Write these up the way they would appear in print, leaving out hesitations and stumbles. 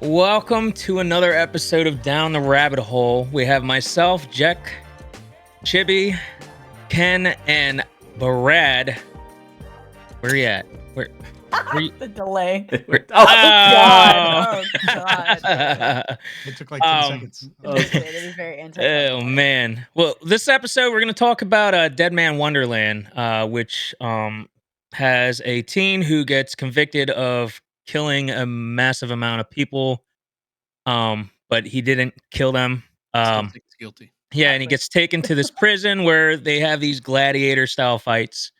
Welcome to another episode of Down the Rabbit Hole. We have myself, Jack, Chibi, Ken, and Barad. Where you at? Where you? The delay. Where, God. Oh, God. It took like 10 seconds. It was very anticlimactic. Oh man. Well, this episode we're gonna talk about Deadman Wonderland, which has a teen who gets convicted of killing a massive amount of people. But he didn't kill them. Still think he's guilty. Yeah, and he gets taken to this prison where they have these gladiator style fights.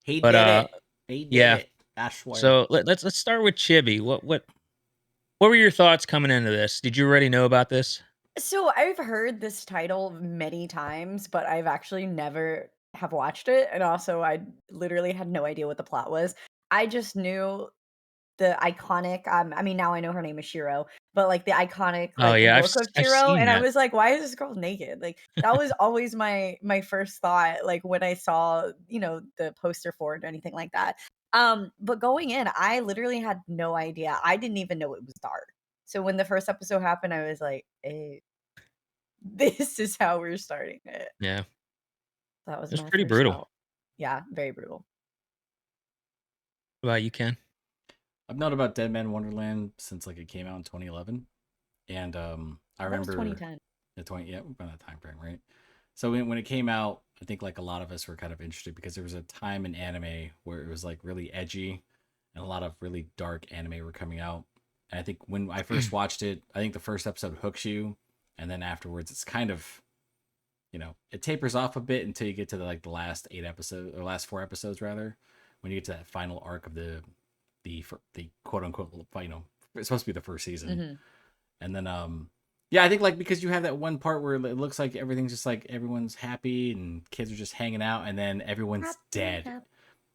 He But, did it. He did yeah. it. I swear. So let's start with Chibi. What were your thoughts coming into this? Did you already know about this? So I've heard this title many times, but I've actually never have watched it. And also I literally had no idea what the plot was. I just knew the iconic, I mean, now I know her name is Shiro, but like the iconic Oh, yeah, I've look of I've Shiro, seen and I that. was like, why is this girl naked? Like that was always my first thought, like when I saw, the poster for it or anything like that. But going in, I literally had no idea. I didn't even know it was dark. So when the first episode happened, I was like, hey, this is how we're starting it. Yeah. That was It was my pretty first brutal. thought. Yeah, very brutal. What about you, Ken? I've known about Deadman Wonderland since like it came out in 2011, and I That was remember 2010. the 20 yeah, around that time frame, right? So when it came out, I think like a lot of us were kind of interested because there was a time in anime where it was like really edgy, and a lot of really dark anime were coming out. And I think when I first watched it, I think the first episode hooks you, and then afterwards it's kind of, it tapers off a bit until you get to the last 8 episodes or last 4 episodes rather, when you get to that final arc of the quote unquote, it's supposed to be the first season. Mm-hmm. And then yeah, I think like because you have that one part where it looks like everything's just like everyone's happy and kids are just hanging out, and then everyone's dead.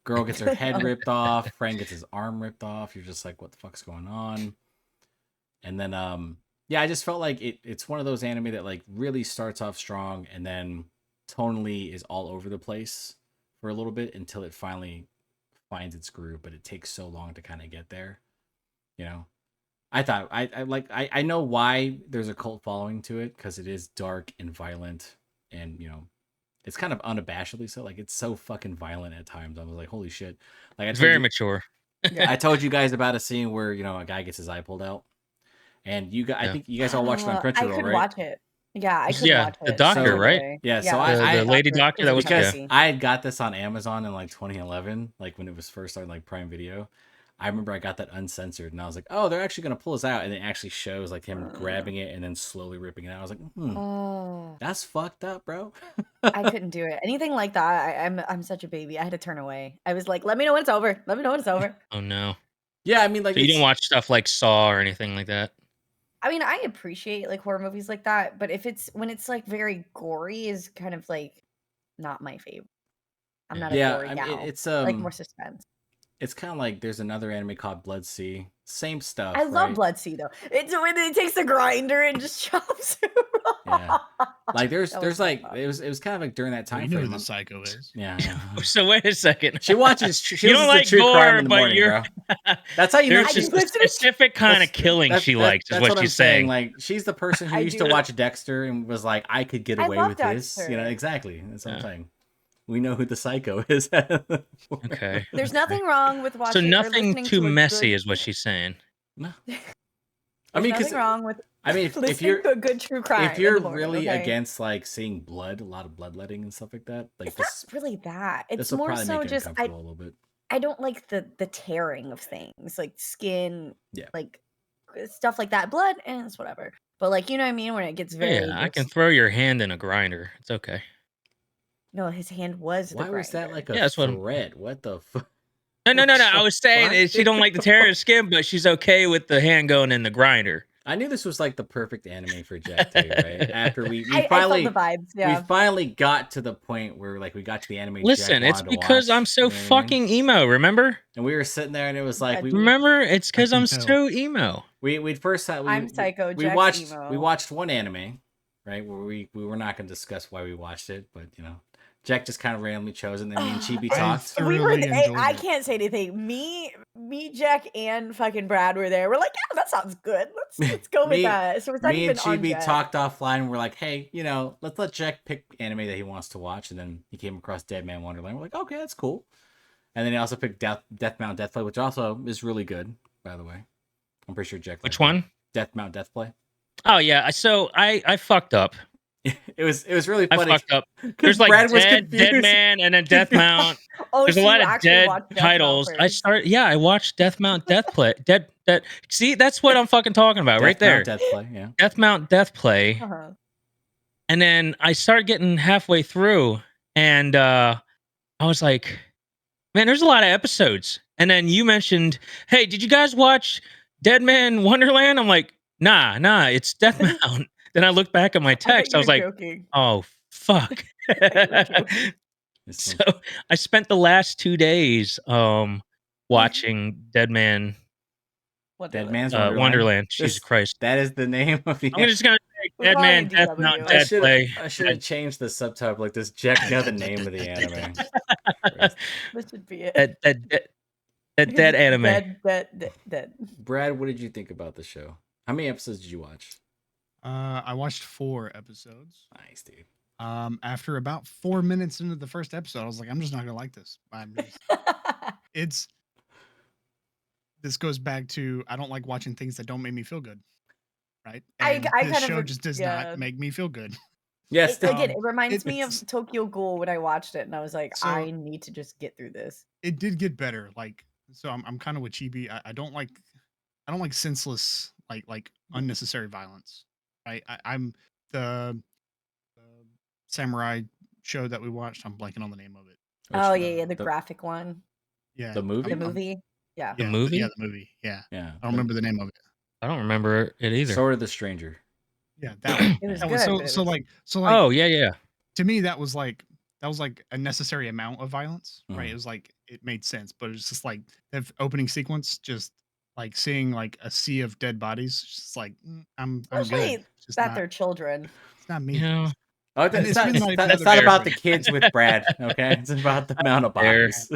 Girl gets her head ripped off, friend gets his arm ripped off. You're just like, what the fuck's going on? And then yeah, I just felt like it's one of those anime that like really starts off strong and then tonally is all over the place for a little bit until it finally finds its groove, but it takes so long to kind of get there. I thought I know why there's a cult following to it, because it is dark and violent, and it's kind of unabashedly so. Like, it's so fucking violent at times. I was like, holy shit. Like, It's very mature. I told you guys about a scene where a guy gets his eye pulled out, and I think you guys all watched it on Crunchyroll, I could right? watch it. Yeah, I could watch it. The doctor, So- right? Yeah, so the lady doctor that was because yeah. I had got this on Amazon in like 2011, like when it was first on like Prime Video. I remember I got that uncensored, and I was like, "Oh, they're actually gonna pull this out," and it actually shows like him grabbing it and then slowly ripping it out. I was like, that's fucked up, bro." I couldn't do it. Anything like that, I'm such a baby. I had to turn away. I was like, "Let me know when it's over. Let me know when it's over." Oh no. Yeah, I mean, like So you didn't watch stuff like Saw or anything like that? I mean, I appreciate like horror movies like that, but when it's like very gory, is kind of like not my favorite. I'm not a gory gal. It's like more suspense. It's kind of like there's another anime called Blood Sea. Same stuff. I love right? Blood Sea though. It's when it takes the grinder and just chops it off. Yeah. Like That was there's so like fun. it was kind of like during that You time know frame. who the psycho is. Yeah. So wait a second. She watches. She You don't listens like to true crime gore, in the but morning, you're. bro. That's how you know There's she's just a specific kind of killing she likes, is that's what I'm she's saying. Like, she's the person who I used do. to watch Dexter and was like, I could get I away love with this. Dexter. Exactly. That's what I'm Yeah. saying. We know who the psycho is. Okay. There's nothing wrong with watching. So or nothing listening too to a messy good- is what she's saying. No. There's I mean, nothing wrong with if listening you're to a good true crime. if you're in the morning, really okay? against like seeing blood, a lot of bloodletting and stuff like that, like It's not really that. It's this will more probably so make it just uncomfortable a little bit. I don't like the tearing of things, like skin, Yeah. like stuff like that. Blood, and it's whatever. But like, you know what I mean? When it gets very Yeah, I can throw your hand in a grinder. It's okay. No, his hand was the Why was that grinder. like a Yeah, that's what I'm- threat? What the fuck? No. What I the was saying fuck? is she don't like the tearing of skin, but she's okay with the hand going in the grinder. I knew this was like the perfect anime for Jack too, right? After we I finally felt the vibes, yeah. we finally got to the point where like we got to the anime. Listen, Jack it's wanted to because watch, I'm so you know what I mean? fucking emo, remember? And we were sitting there, and it was like Remember? It's because I I'm can so emo. we'd first had I'm psycho, We Jack's watched emo. we watched one anime, right? Where we were not going to discuss why we watched it, but Jack just kind of randomly chose, and then me and Chibi I talked. We were. thoroughly enjoyed I it. can't say anything. Me, Jack, and fucking Brad were there. We're like, yeah, that sounds good. Let's go with that. So it's not Me and even on Chibi Jet. talked offline. We're like, hey, let's let Jack pick anime that he wants to watch, and then he came across Deadman Wonderland. We're like, okay, that's cool. And then he also picked Deathmount Deathplay, which also is really good, by the way. I'm pretty sure Jack. Which one? Deathmount Deathplay. Oh yeah. So I fucked up. It was really I funny. fucked up. There's like Brad was Dead confused. Man and then Deathmount. Oh, There's a so lot you of actually dead watched Death Note titles. first. I watched Deathmount Deathplay. Dead. See, that's what I'm fucking talking about right there. Deathplay, yeah. Deathmount Deathplay. Uh-huh. And then I started getting halfway through, and I was like, man, there's a lot of episodes. And then you mentioned, hey, did you guys watch Deadman Wonderland? I'm like, nah, it's Deathmount. Then I looked back at my I thought text. you I were was like, joking. oh, fuck. I thought you were joking. So I spent the last 2 days watching Deadman's Wonderland. Jesus Christ. That is the name of the. I'm just gonna say We're calling Deadman it Deathmount DW. Deathplay. I should have changed the subtitle. Like, does Jack know the name of the anime? That should be it. That anime. Dead. Brad, what did you think about the show? How many episodes did you watch? I watched 4 episodes. Nice, dude. After about 4 minutes into the first episode, I was like, I'm just not gonna like this. This goes back to I don't like watching things that don't make me feel good. Right? And this show just does not make me feel good. Yes. Again, it reminds me of Tokyo Ghoul when I watched it, and I was like, So- I need to just get through this. It did get better. So I'm kind of with Chibi. I don't like senseless, like unnecessary violence. Right? I'm the samurai show that we watched. I'm blanking on the name of it. The graphic one. Yeah. The movie? The movie. Yeah. The movie? Yeah, the movie. Yeah. Yeah. I don't remember the name of it. I don't remember it either. Sword of the Stranger. Yeah, that one. It was That good. one. So like Oh, yeah. to me that was like a necessary amount of violence, right? Mhm. It was like it made sense, but it's just like the opening sequence, just like seeing like a sea of dead bodies, just like I'm Especially good. It's just that not, they're children. it's not me. You know, Oh, And it's it's not, been like it's another not about bear. the kids with Brad, okay? It's about the amount of Fair. bodies.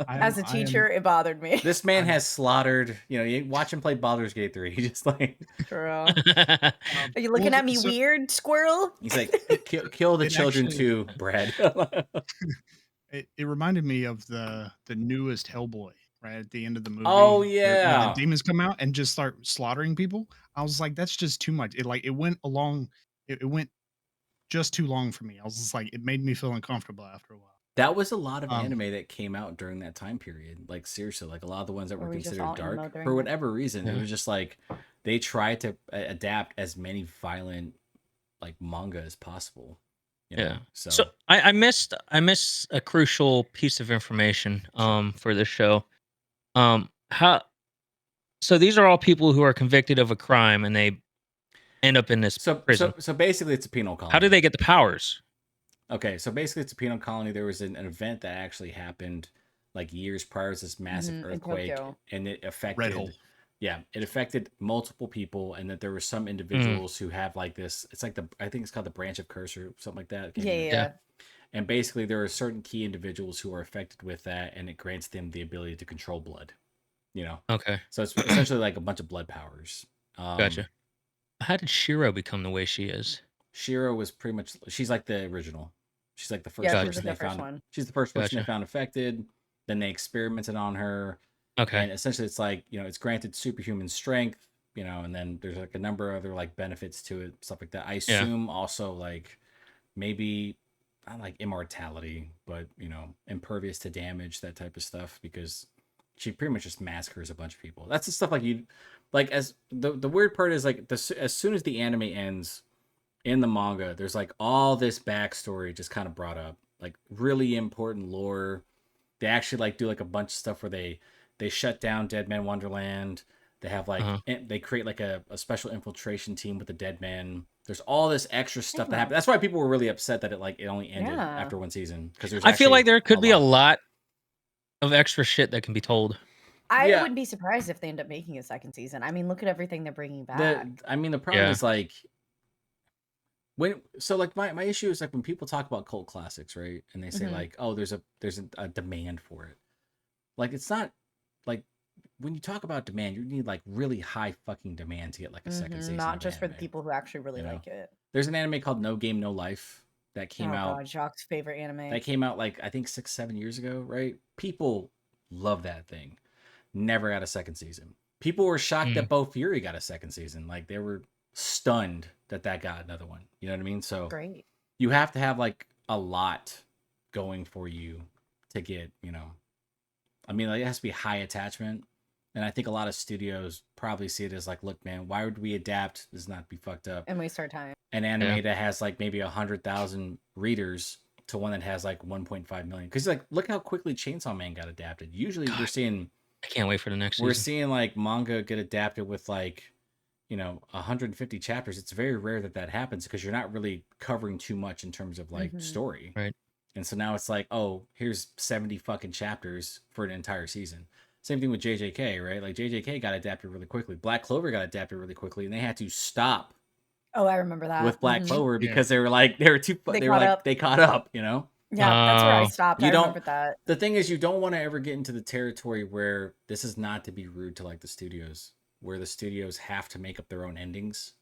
As a teacher, it bothered me. This man has slaughtered, you watch him play Baldur's Gate 3. He just like, Girl. Are you looking at me weird, squirrel? he's like, kill the It children actually- too, Brad. It reminded me of the newest Hellboy, right at the end of the movie. Oh, when yeah. the demons come out and just start slaughtering people. I was like, that's just too much. It went along. It went just too long for me. I was just like, it made me feel uncomfortable after a while. That was a lot of anime that came out during that time period. Like, seriously, like a lot of the ones that were we just considered all emo dark during for that? whatever reason. It Yeah. was just like they tried to adapt as many violent like manga as possible. you know? Yeah. So, So I missed a crucial piece of information for this show. How so these are all people who are convicted of a crime and they end up in this prison. so basically, it's a penal colony. How do they get the powers? Okay, so basically, it's a penal colony. There was an event that actually happened like years prior to this massive in earthquake, Tokyo. and it affected. Red Hole. Yeah, it affected multiple people, and that there were some Mm. individuals who have like this. It's like I think it's called the branch of curse or something like that. I can't Yeah, remember. yeah. And basically, there are certain key individuals who are affected with that, and it grants them the ability to control blood. Okay, So it's essentially like a bunch of blood powers. gotcha. How did Shiro become the way she is? Shiro was pretty much she's like the original. She's like the first Yeah, Gotcha. she was person the they first found. one. She's the first person they Gotcha. found affected. Then they experimented on her, Okay, and essentially it's like it's granted superhuman strength, and then there's like a number of other like benefits to it, stuff like that. I assume also like maybe not like immortality, but impervious to damage, that type of stuff, because she pretty much just massacres a bunch of people. That's the stuff like you like. As the weird part is like as soon as the anime ends in the manga, there's like all this backstory just kind of brought up, like really important lore. They actually like do like a bunch of stuff where they shut down Deadman Wonderland. They have like they create like a special infiltration team with the Deadman. There's all this extra stuff that happened. That's why people were really upset that it only ended after one season, because there's I feel like actually there could be a lot of extra shit that can be told. I Yeah. wouldn't be surprised if they end up making a second season. I mean, look at everything they're bringing back. The problem Yeah. is like my issue is like when people talk about cult classics, right? And they say Mhm. like, oh, there's a demand for it. Like, it's not like when you talk about demand, you need like really high fucking demand to get like a second season. Not of just for the anime, people who actually really you know? like it. There's an anime called No Game No Life that came Oh out. god, Jacques' favorite anime. That came out like I think 6-7 years ago, right? People love that thing. Never got a second season. People were shocked that Bo Fury got a second season. Like they were stunned that got another one. You know what I mean? So Great. you have to have like a lot going for you to get, you know. I mean, like, it has to be high attachment. And I think a lot of studios probably see it as like, look, man, why would we adapt? This not be fucked up. And waste our time. An anime that has like maybe 100,000 readers to one that has like 1.5 million. Because like, look how quickly Chainsaw Man got adapted. Usually we're seeing. I can't wait for the next We're season. seeing like manga get adapted with like, you know, 150 chapters. It's very rare that happens because you're not really covering too much in terms of like story. Right. And so now it's like, oh, here's 70 fucking chapters for an entire season. Same thing with JJK, right? Like JJK got adapted really quickly. Black Clover got adapted really quickly, and they had to stop. Oh, I remember that. With Black Clover because they were too. They caught up, you know. Yeah, that's where I stopped. I remember that. The thing is, you don't want to ever get into the territory where this is not to be rude to like the studios, where the studios have to make up their own endings.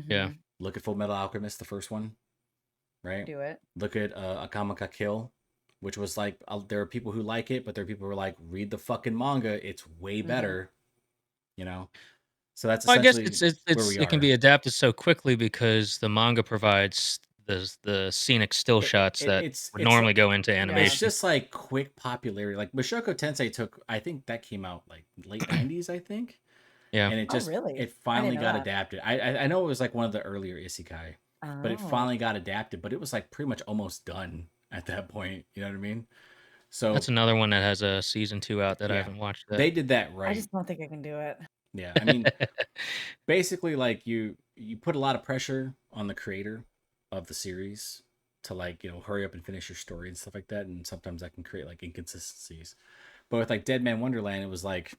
Yeah. Look at Full Metal Alchemist, the first one, right? Do it. Look at Akamaka Kill, which was like there are people who like it, but there are people who are like, read the fucking manga. It's way better, you know. So that's I guess essentially it can be adapted so quickly because the manga provides the scenic still shots that would normally go into animation. It's just like quick popularity. Like Mushoku Tensei took, I think that came out like late 90s, I think. Yeah. And it just it finally got adapted. I know it was like one of the earlier isekai, but it finally got adapted. But it was like pretty much almost done at that point. You know what I mean? So that's another one that has a season 2 out that I haven't watched yet. They did that right. I just don't think I can do it. Yeah, I mean, basically, like you put a lot of pressure on the creator of the series to like, you know, hurry up and finish your story and stuff like that, and sometimes that can create like inconsistencies. But with like Deadman Wonderland, it was like,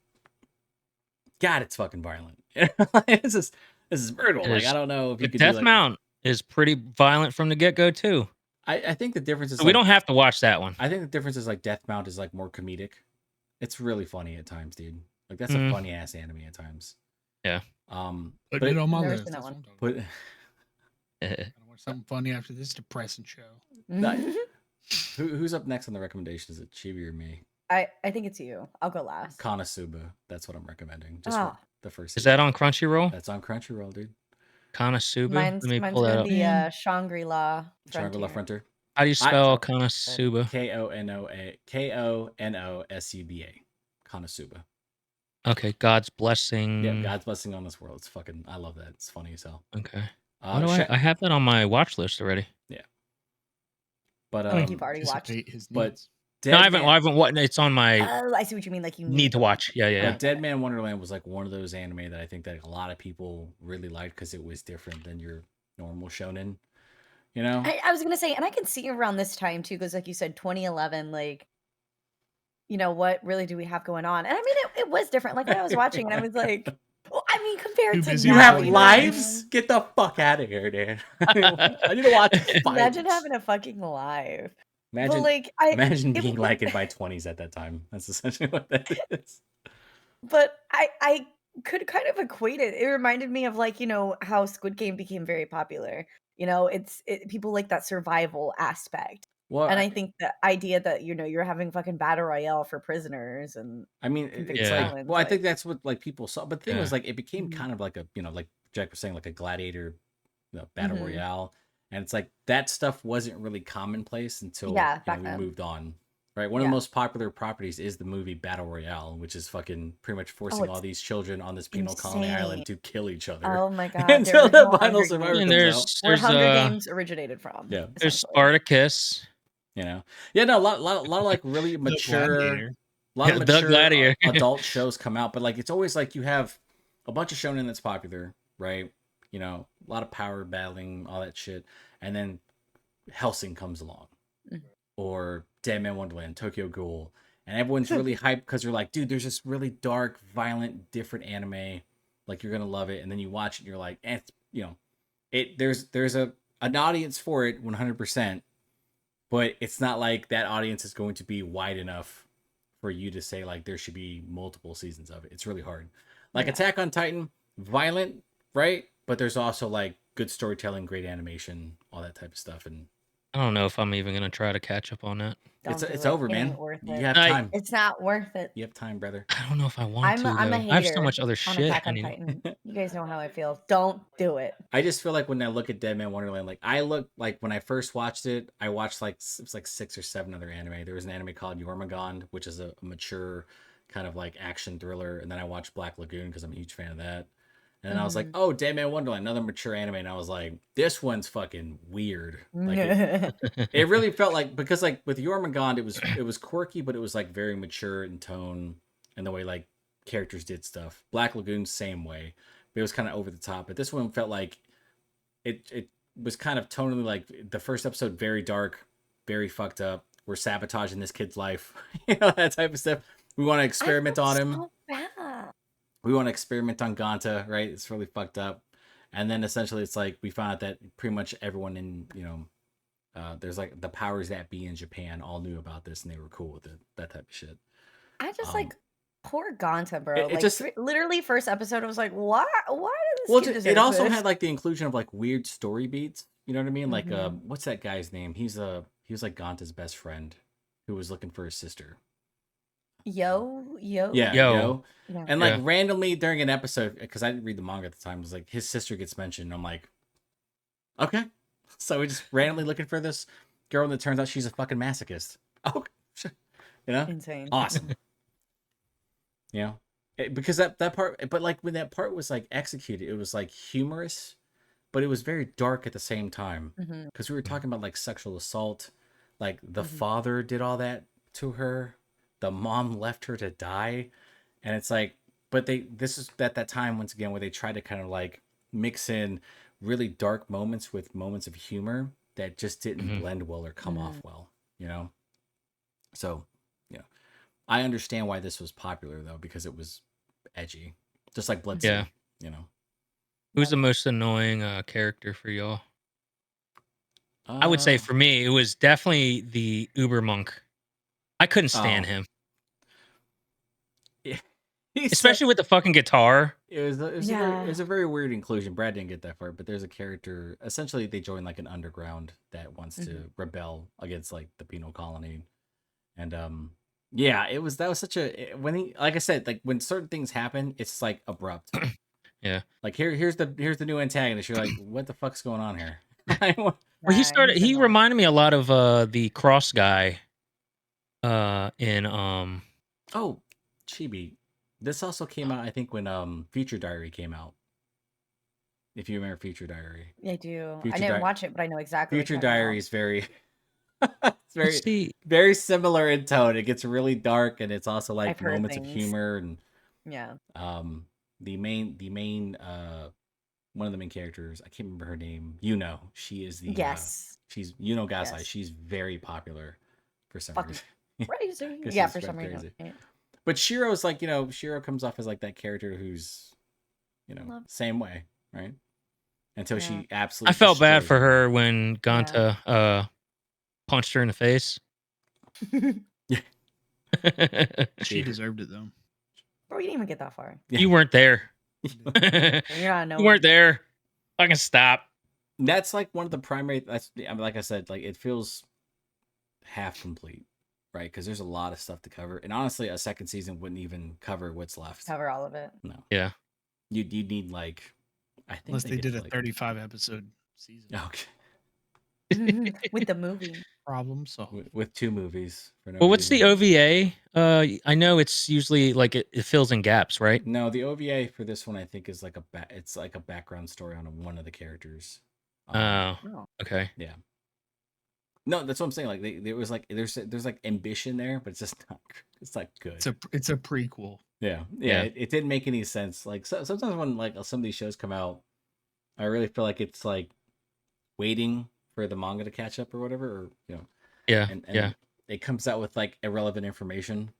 God, it's fucking violent. This is brutal. Like I don't know if you could. Death Mount is pretty violent from the get go too. I think the difference is so we don't have to watch that one. I think the difference is like Death Mount is like more comedic. It's really funny at times, dude. Like that's a funny ass anime at times. Yeah. Put it on my list. Put. I want something funny after this depressing show. Who's up next on the recommendations? Is it Chibi or me? I think it's you. I'll go last. Konosuba. That's what I'm recommending. Just the first. Is that on Crunchyroll? That's on Crunchyroll, dude. Konosuba. Mine's gonna be Shangri-La Frontier. Shangri-La Frontier. How do you spell Konosuba? Konosuba. Konosuba. Okay, God's blessing. Yeah, God's blessing on this world. It's fucking. I love that. It's funny as hell. Okay. I have that on my watch list already. Yeah. But I think you've already watched. But no, I haven't. It's on my. Oh, I see what you mean. Like you need to watch. Yeah. But Deadman Wonderland was like one of those anime that I think that a lot of people really liked because it was different than your normal shonen. You know. I was gonna say, and I can see around this time too, because like you said, 2011, like. You know, what really do we have going on? And I mean, it was different. Like when I was watching and I was like, well, I mean, compared to you have lives? Get the fuck out of here, dude. I need to watch fights. Imagine having a fucking life. Imagine being like in my 20s at that time. That's essentially what that is. But I could kind of equate it. It reminded me of like, you know, how Squid Game became very popular. You know, people like that survival aspect. Well, and I think the idea that, you know, you're having fucking battle royale for prisoners and I mean, it's like, well, I think that's what like people saw. But the thing was like, it became kind of like a, you know, like Jack was saying, like a gladiator battle royale. And it's like that stuff wasn't really commonplace until we moved on. Right. One of the most popular properties is the movie Battle Royale, which is fucking pretty much forcing all these children on this penal colony island to kill each other. Oh my God. Until the final survivor comes out. Where Hunger Games originated from. Yeah. There's Spartacus. You know, a lot of like really mature, adult shows come out, but like it's always like you have a bunch of shonen that's popular, right? You know, a lot of power battling, all that shit, and then Hellsing comes along, or Deadman Wonderland, Tokyo Ghoul, and everyone's really hyped because they're like, dude, there's this really dark, violent, different anime, like you're gonna love it, and then you watch it, and you're like, you know, there's an audience for it, 100%. But it's not like that audience is going to be wide enough for you to say like there should be multiple seasons of it. It's really hard. Like Yeah. Attack on Titan, violent, right? But there's also like good storytelling, great animation, all that type of stuff. And I don't know if I'm even gonna try to catch up on that. Don't do it's it. over, It man. ain't worth You it. have time. It's not worth it. You have time, brother. I don't know if I want to I'm a though. I have so hater much other on shit. Attack on Titan. You guys know how I feel. Don't do it. I just feel like when I look at Deadman Wonderland, like I look like when I first watched it, I watched like it was like 6 or 7 other anime. There was an anime called Jormungand, which is a mature kind of like action thriller, and then I watched Black Lagoon because I'm a huge fan of that. And then I was like, oh, Deadman Wonderland, another mature anime, and I was like, this one's fucking weird. Like it really felt like, because like with Jormungand, it was quirky, but it was like very mature in tone and the way like characters did stuff. Black Lagoon, same way. But it was kind of over the top. But this one felt like it was kind of tonally like the first episode, very dark, very fucked up. We're sabotaging this kid's life, that type of stuff. We want to experiment on him. So bad. We want to experiment on Ganta, right? It's really fucked up. And then essentially it's like we found out that pretty much everyone in, there's like the powers that be in Japan all knew about this and they were cool with it. That type of shit. I just like poor Ganta, bro. It Like just literally first episode, I was like, why did this well, kid it deserve also this? had like the inclusion of like weird story beats. You know what I mean? Like, Mhm. what's that guy's name? He was like Ganta's best friend who was looking for his sister. Yo. Yeah, Yo. Yeah. And like Yeah. randomly during an episode, because I didn't read the manga at the time, it was like his sister gets mentioned. And I'm like, okay. So we're just randomly looking for this girl, and it turns out she's a fucking masochist. Oh, Insane. awesome. Because that part, but like when that part was like executed, it was like humorous, but it was very dark at the same time. Mhm. Because we were talking about like sexual assault, like the Mhm. father did all that to her, the mom left her to die, and it's like, but this is at that time once again where they tried to kind of like mix in really dark moments with moments of humor that just didn't blend well or come off well, So, I understand why this was popular though, because it was edgy, just like Blood Yeah. Sea, Who's the most annoying character for y'all? I would say for me, it was definitely the Uber monk. I couldn't stand him, especially with the fucking guitar. It was a very weird inclusion. Brad didn't get that far, but there's a character. Essentially, they join like an underground that wants to rebel against like the penal colony, and that was such a when he, like I said, like when certain things happen, it's like abrupt. Yeah. Like here's the new antagonist. You're like, what the fuck's going on here? Well, he reminded me a lot of the Cross guy in Oh, Chibi. This also came out, I think, when Future Diary came out. If you remember Future Diary. I do. Future I didn't watch it, but I know exactly. Future Diary is very it's let's see. very similar in tone. It gets really dark, and it's also like I've heard moments of things. humor, and Yeah. the main one of the main characters, I can't remember her name. She is the Yes. she's Gasai. Yes. She's very popular for some Fucking reason. crazy. 'Cause Yeah, she's for some fucking reason. crazy. Yeah. But Shiro's like, Shiro comes off as like that character who's, same way, right? Until Yeah. she absolutely I felt bad destroys for everyone. her when Ganta punched her in the face. She deserved it though. Bro, you didn't even get that far. Yeah. You weren't there. You're not knowing. You weren't there. Fucking stop. That's like one of the primary. Like I said, like it feels half complete, right? Because there's a lot of stuff to cover, and honestly, a second season wouldn't even cover what's left. Cover all of it. No. Yeah. You need like, I think Unless they did a like, 35 episode season. Okay. With the movie. Problem solved. With 2 movies. For no Well, what's the reason. OVA? I know it's usually like it fills in gaps, right? No, the OVA for this one I think is like it's like a background story on one of the characters. Oh, Oh. okay. Yeah. No, that's what I'm saying. Like there was like there's like ambition there, but it's just not. It's not good. It's a prequel. Yeah. It didn't make any sense. Like sometimes when like some of these shows come out, I really feel like it's like waiting for the manga to catch up or whatever, or Yeah. and it comes out with like irrelevant information.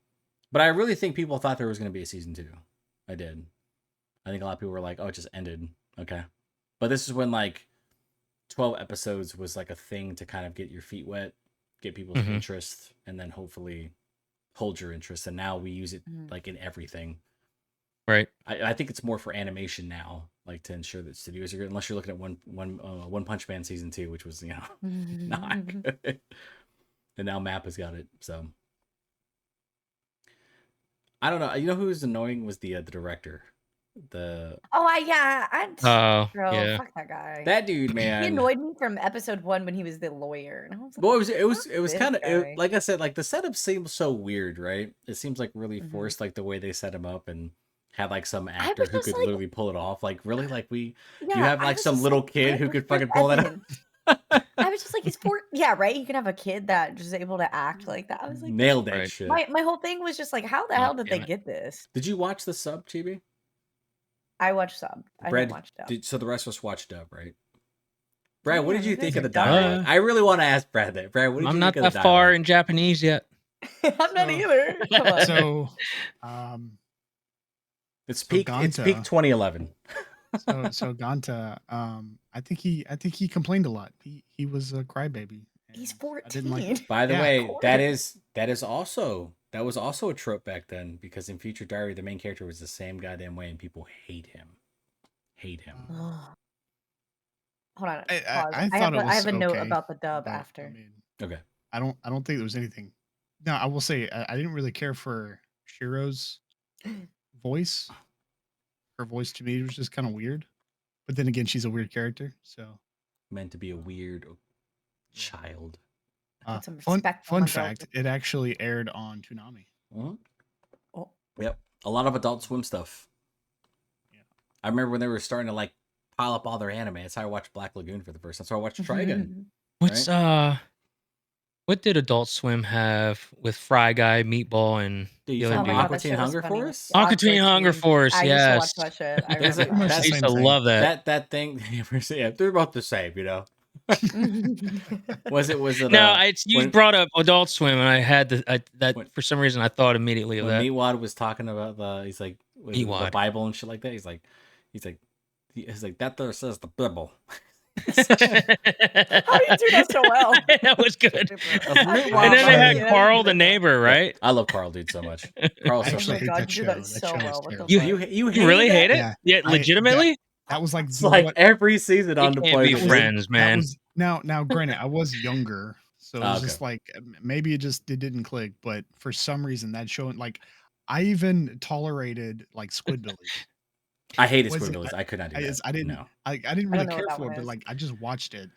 But I really think people thought there was going to be a season 2. I did. I think a lot of people were like, "Oh, it just ended." Okay, but this is when like 12 episodes was like a thing to kind of get your feet wet, get people's interest, and then hopefully hold your interest, and now we use it Mhm. like in everything. Right. I think it's more for animation now, like to ensure that studios are good. Unless you're looking at One Punch Man season 2, which was not good, and now Map has got it. So I don't know. You know who was annoying was the director. Oh, Bro, yeah. fuck that guy. That dude, He man. annoyed me from episode 1 when he was the lawyer, and I was like, Well, it "Fuck was this kind of guy." like I said, like the setup seems so weird, right? It seems like really Mhm. forced, like the way they set him up and had like some I actor was who just could like, literally pull it off. Like really, like you yeah, have I like was some just little like, kid why who was could Chris fucking pull that Evans? out. I was just like, he's yeah, right. You can have a kid that just able to act like that. I was like, Nailed that Right. shit. my whole thing was just like, how the Oh, hell did they damn it. get this? Did you watch the sub, Chibi? I watched sub. I didn't Brad, watch dub. so the rest of us watched dub, right? Brad, what Damn, did you you guys think of are the dumb. dialogue? I really want to ask Brad that. Brad, what did I'm you not think of that the far dialogue? in Japanese yet. I'm not So- either. Come on. So, It's so peak 2011. so Ganta, I think he complained a lot. He was a crybaby. He's and 14. I didn't like it. By the Yeah. way, course. that was also a trope back then because in Future Diary the main character was the same goddamn way and people hate him. Hold on. I Pause. thought it was I have a note okay, about the dub but, after. I mean, Okay. I don't think there was anything. No, I will say I didn't really care for Shiro's voice. Her voice to me was just kind of weird. But then again, she's a weird character. So Meant to be a weird child. Put some fun respect on my fact, it actually aired on Toonami. Mhm. Oh. Yep. A lot of Adult Swim stuff. Yeah. I remember when they were starting to like pile up all their anime. That's how I watched Black Lagoon for the first time. So I watched Trigun. What's what did Adult Swim have with Fry Guy, Meatball, and Dude, the you other talking dude? about that Aqua Teen shit was Hunger funny. Force? Aqua Teen Hunger Force, I used to yes. watch that shit. I There's remember a- that. I used same to thing. love that. That thing. Yeah, they're about the same, you know. Was it? No, you when, brought up Adult Swim, and I had that When- for some reason I thought immediately of when that. Meatwad was talking about the the Meatwad. Bible and shit like that? He's like that there says the Bible. How do you do that so well? That was good. Meatwad, And then they had buddy. Carl the neighbor, right? I love Carl, dude, so much. Carl's I so actually my hate God, that you do show. that That so show well. is What the terrible. fuck? you You really hate it? Yeah. Yeah, legitimately? That was like It's like what every season We on the can't be play. friends, that man. was now granted I was younger, so it was Okay. just like maybe it didn't click, but for some reason that show, like, I even tolerated like Squidbillies. I hated Was it- Squidbillies. I could not do that. I didn't No. I didn't I really don't know care what that for it, one but is. like I just watched it.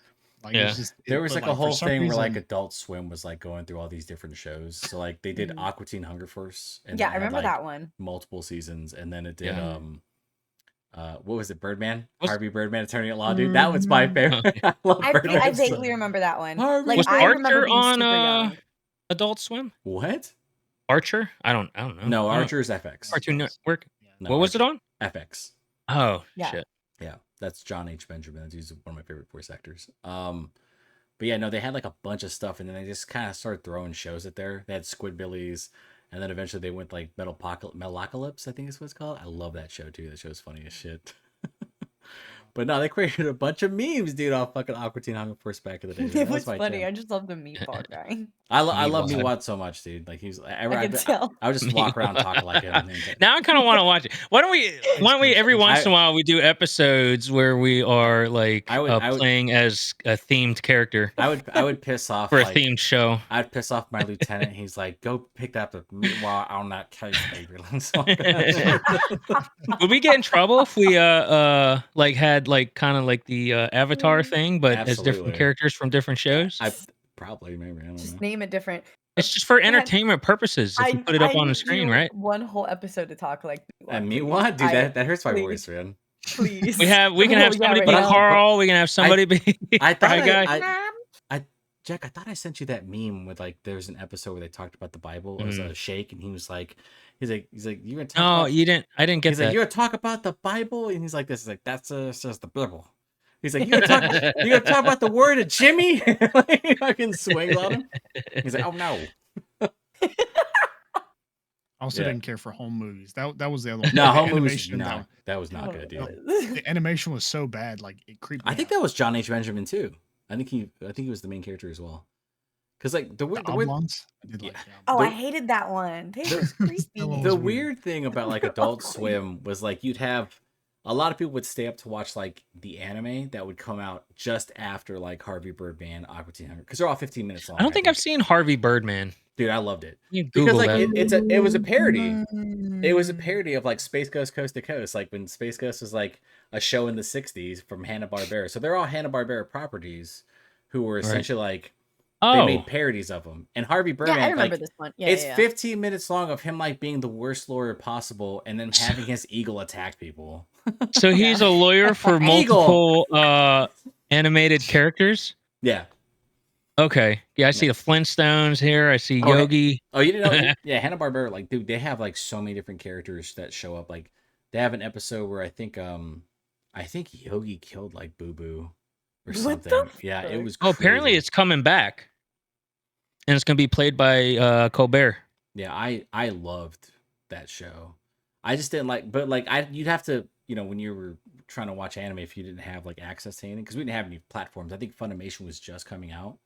Like Yeah. it's just There was but, like a whole for some thing where like reason- Adult Swim was like going through all these different shows. So like they did Mhm. Aqua Teen Hunger Force. And Yeah, that I had, remember like, that one. multiple seasons, and then it did Yeah. what was it, Birdman? Was- Harvey Birdman Attorney at Law, dude. That was my favorite. I love I Birdman. vaguely remember that one. Harvey Like Was I remember Archer being on super young. Adult Swim? What? Archer? I don't know. No, I don't- Archer's FX. Cartoon Network. Yeah. No, What was it Archer- on? FX. Oh, Yeah. shit. Yeah, that's John H. Benjamin. He's one of my favorite voice actors. But yeah, no, they had like a bunch of stuff, and then they just kind of started throwing shows at there. They had Squidbillies, and then eventually they went like Metalocalypse, I think is what it's called. I love that show too. That show's funny as shit. But no, they created a bunch of memes, dude, off fucking Aqua Teen Hunger Force back in the day. It That was my funny. jam. I just love the meatball guy. I love Meatwad. Meatwad so much, dude. Like he's I can tell. I would just walk around talking like him. Now I kind of want to watch it. Why don't we every once in a while we do episodes where we are like I would- playing as a themed character I would piss off for a like, themed show. I'd piss off my lieutenant. He's like, "Go pick up the Meatwad on that case, baby." Would we get in trouble if we like had like kind of like the Avatar thing, but as Absolutely. different characters from different shows? I probably maybe I don't Just know. name it different. It's just for entertainment purposes. If you put it up on the need screen, you right? One whole episode to talk like And please. Meatwad, dude, that hurts my please. voice, man. Please. We can have Oh, yeah, somebody right be now. Carl. We can have somebody be I thought Fry Guy. Jack, I thought I sent you that meme with like there's an episode where they talked about the Bible as a shake, and he was like, he's like, you're gonna talk No, about you didn't. I didn't get he's that. like, you're gonna talk about the Bible, and he's like, this is like that's says the Bible. He's like, you're gonna talk about the word of Jimmy? Like, he fucking swings on him. He's like, oh no. I also Yeah. didn't care for home movies. That was the other one. No, The home movies. animation, No, that was not good, no, dude. the animation was so bad, like it creeped me I think out. that was John H. Benjamin too. I think he was the main character as well. Because like the The weird, oblongs. I did yeah. like the Oh, oblongs. I hated that one. They The- were creepy. That one The was weird thing about like They're Adult ugly. Swim was like you'd have a lot of people would stay up to watch like the anime that would come out just after like Harvey Birdman, Aqua Teen Hunger, because they're all 15 minutes long. I don't think I've seen Harvey Birdman. Dude, I loved it You because Google like that. it was a parody. It was a Mm. parody of like Space Ghost Coast to Coast, like when Space Ghost was like a show in the 60s from Hanna-Barbera. So they're all Hanna-Barbera properties who were Right. essentially like they Oh, made parodies of them. And Harvey Birdman, Yeah, I remember like, this one. Yeah, it's yeah. 15 minutes long of him like being the worst lawyer possible and then having his eagle attack people. so he's Yeah. a lawyer for multiple animated characters. Yeah. Okay, yeah, I see the Flintstones here. I see Oh, Yogi. Oh, you didn't know? Yeah, Hanna-Barbera, like, dude, they have like so many different characters that show up. Like, they have an episode where I think Yogi killed like Boo Boo or What something. the Yeah, it fuck? was. Oh, apparently crazy. it's coming back, and it's gonna be played by Colbert. Yeah, I loved that show. I just didn't like, but like you'd have to, when you were trying to watch anime, if you didn't have like access to anything, because we didn't have any platforms. I think Funimation was just coming out.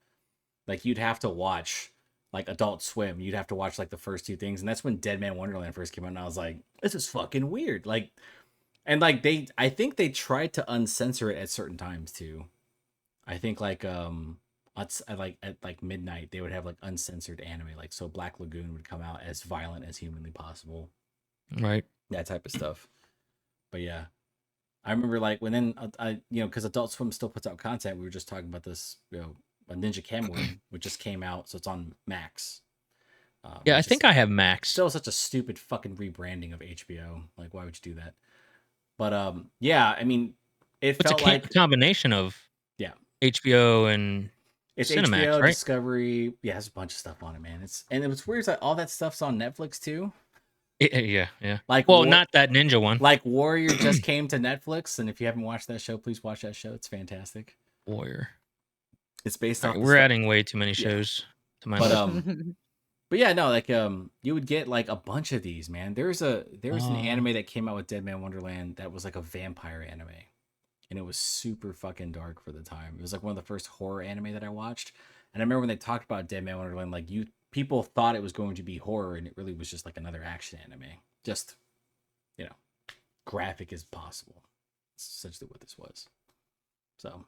Like you'd have to watch like Adult Swim. You'd have to watch like the first two things, and that's when Deadman Wonderland first came out. And I was like, this is fucking weird. Like, and like I think they tried to uncensor it at certain times too. I think like at midnight they would have like uncensored anime, like so Black Lagoon would come out as violent as humanly possible, Right. that type of stuff. But yeah, I remember like when then because Adult Swim still puts out content. We were just talking about this, a Ninja Kamuin, which just came out, so it's on Max. Yeah, I which is think I have Max. still such a stupid fucking rebranding of HBO. Like, why would you do that? But yeah, I mean, it It's a felt like combination of Yeah. HBO and it's Cinemax, HBO, right? Discovery. Yeah, there's a bunch of stuff on it, man. And it was weird. It's like all that stuff's on Netflix too. Yeah. Like, Well, not that ninja one. Like Warrior just came to Netflix, and if you haven't watched that show, please watch that show. It's fantastic. Warrior. It's based All off. right, the we're stuff- adding way too many shows to my But list. but yeah, no, like you would get like a bunch of these, man. There was an Oh. anime that came out with Deadman Wonderland that was like a vampire anime, and it was super fucking dark for the time. It was like one of the first horror anime that I watched, and I remember when they talked about Deadman Wonderland, like people thought it was going to be horror, and it really was just like another action anime, just graphic as possible. That's essentially what this was. So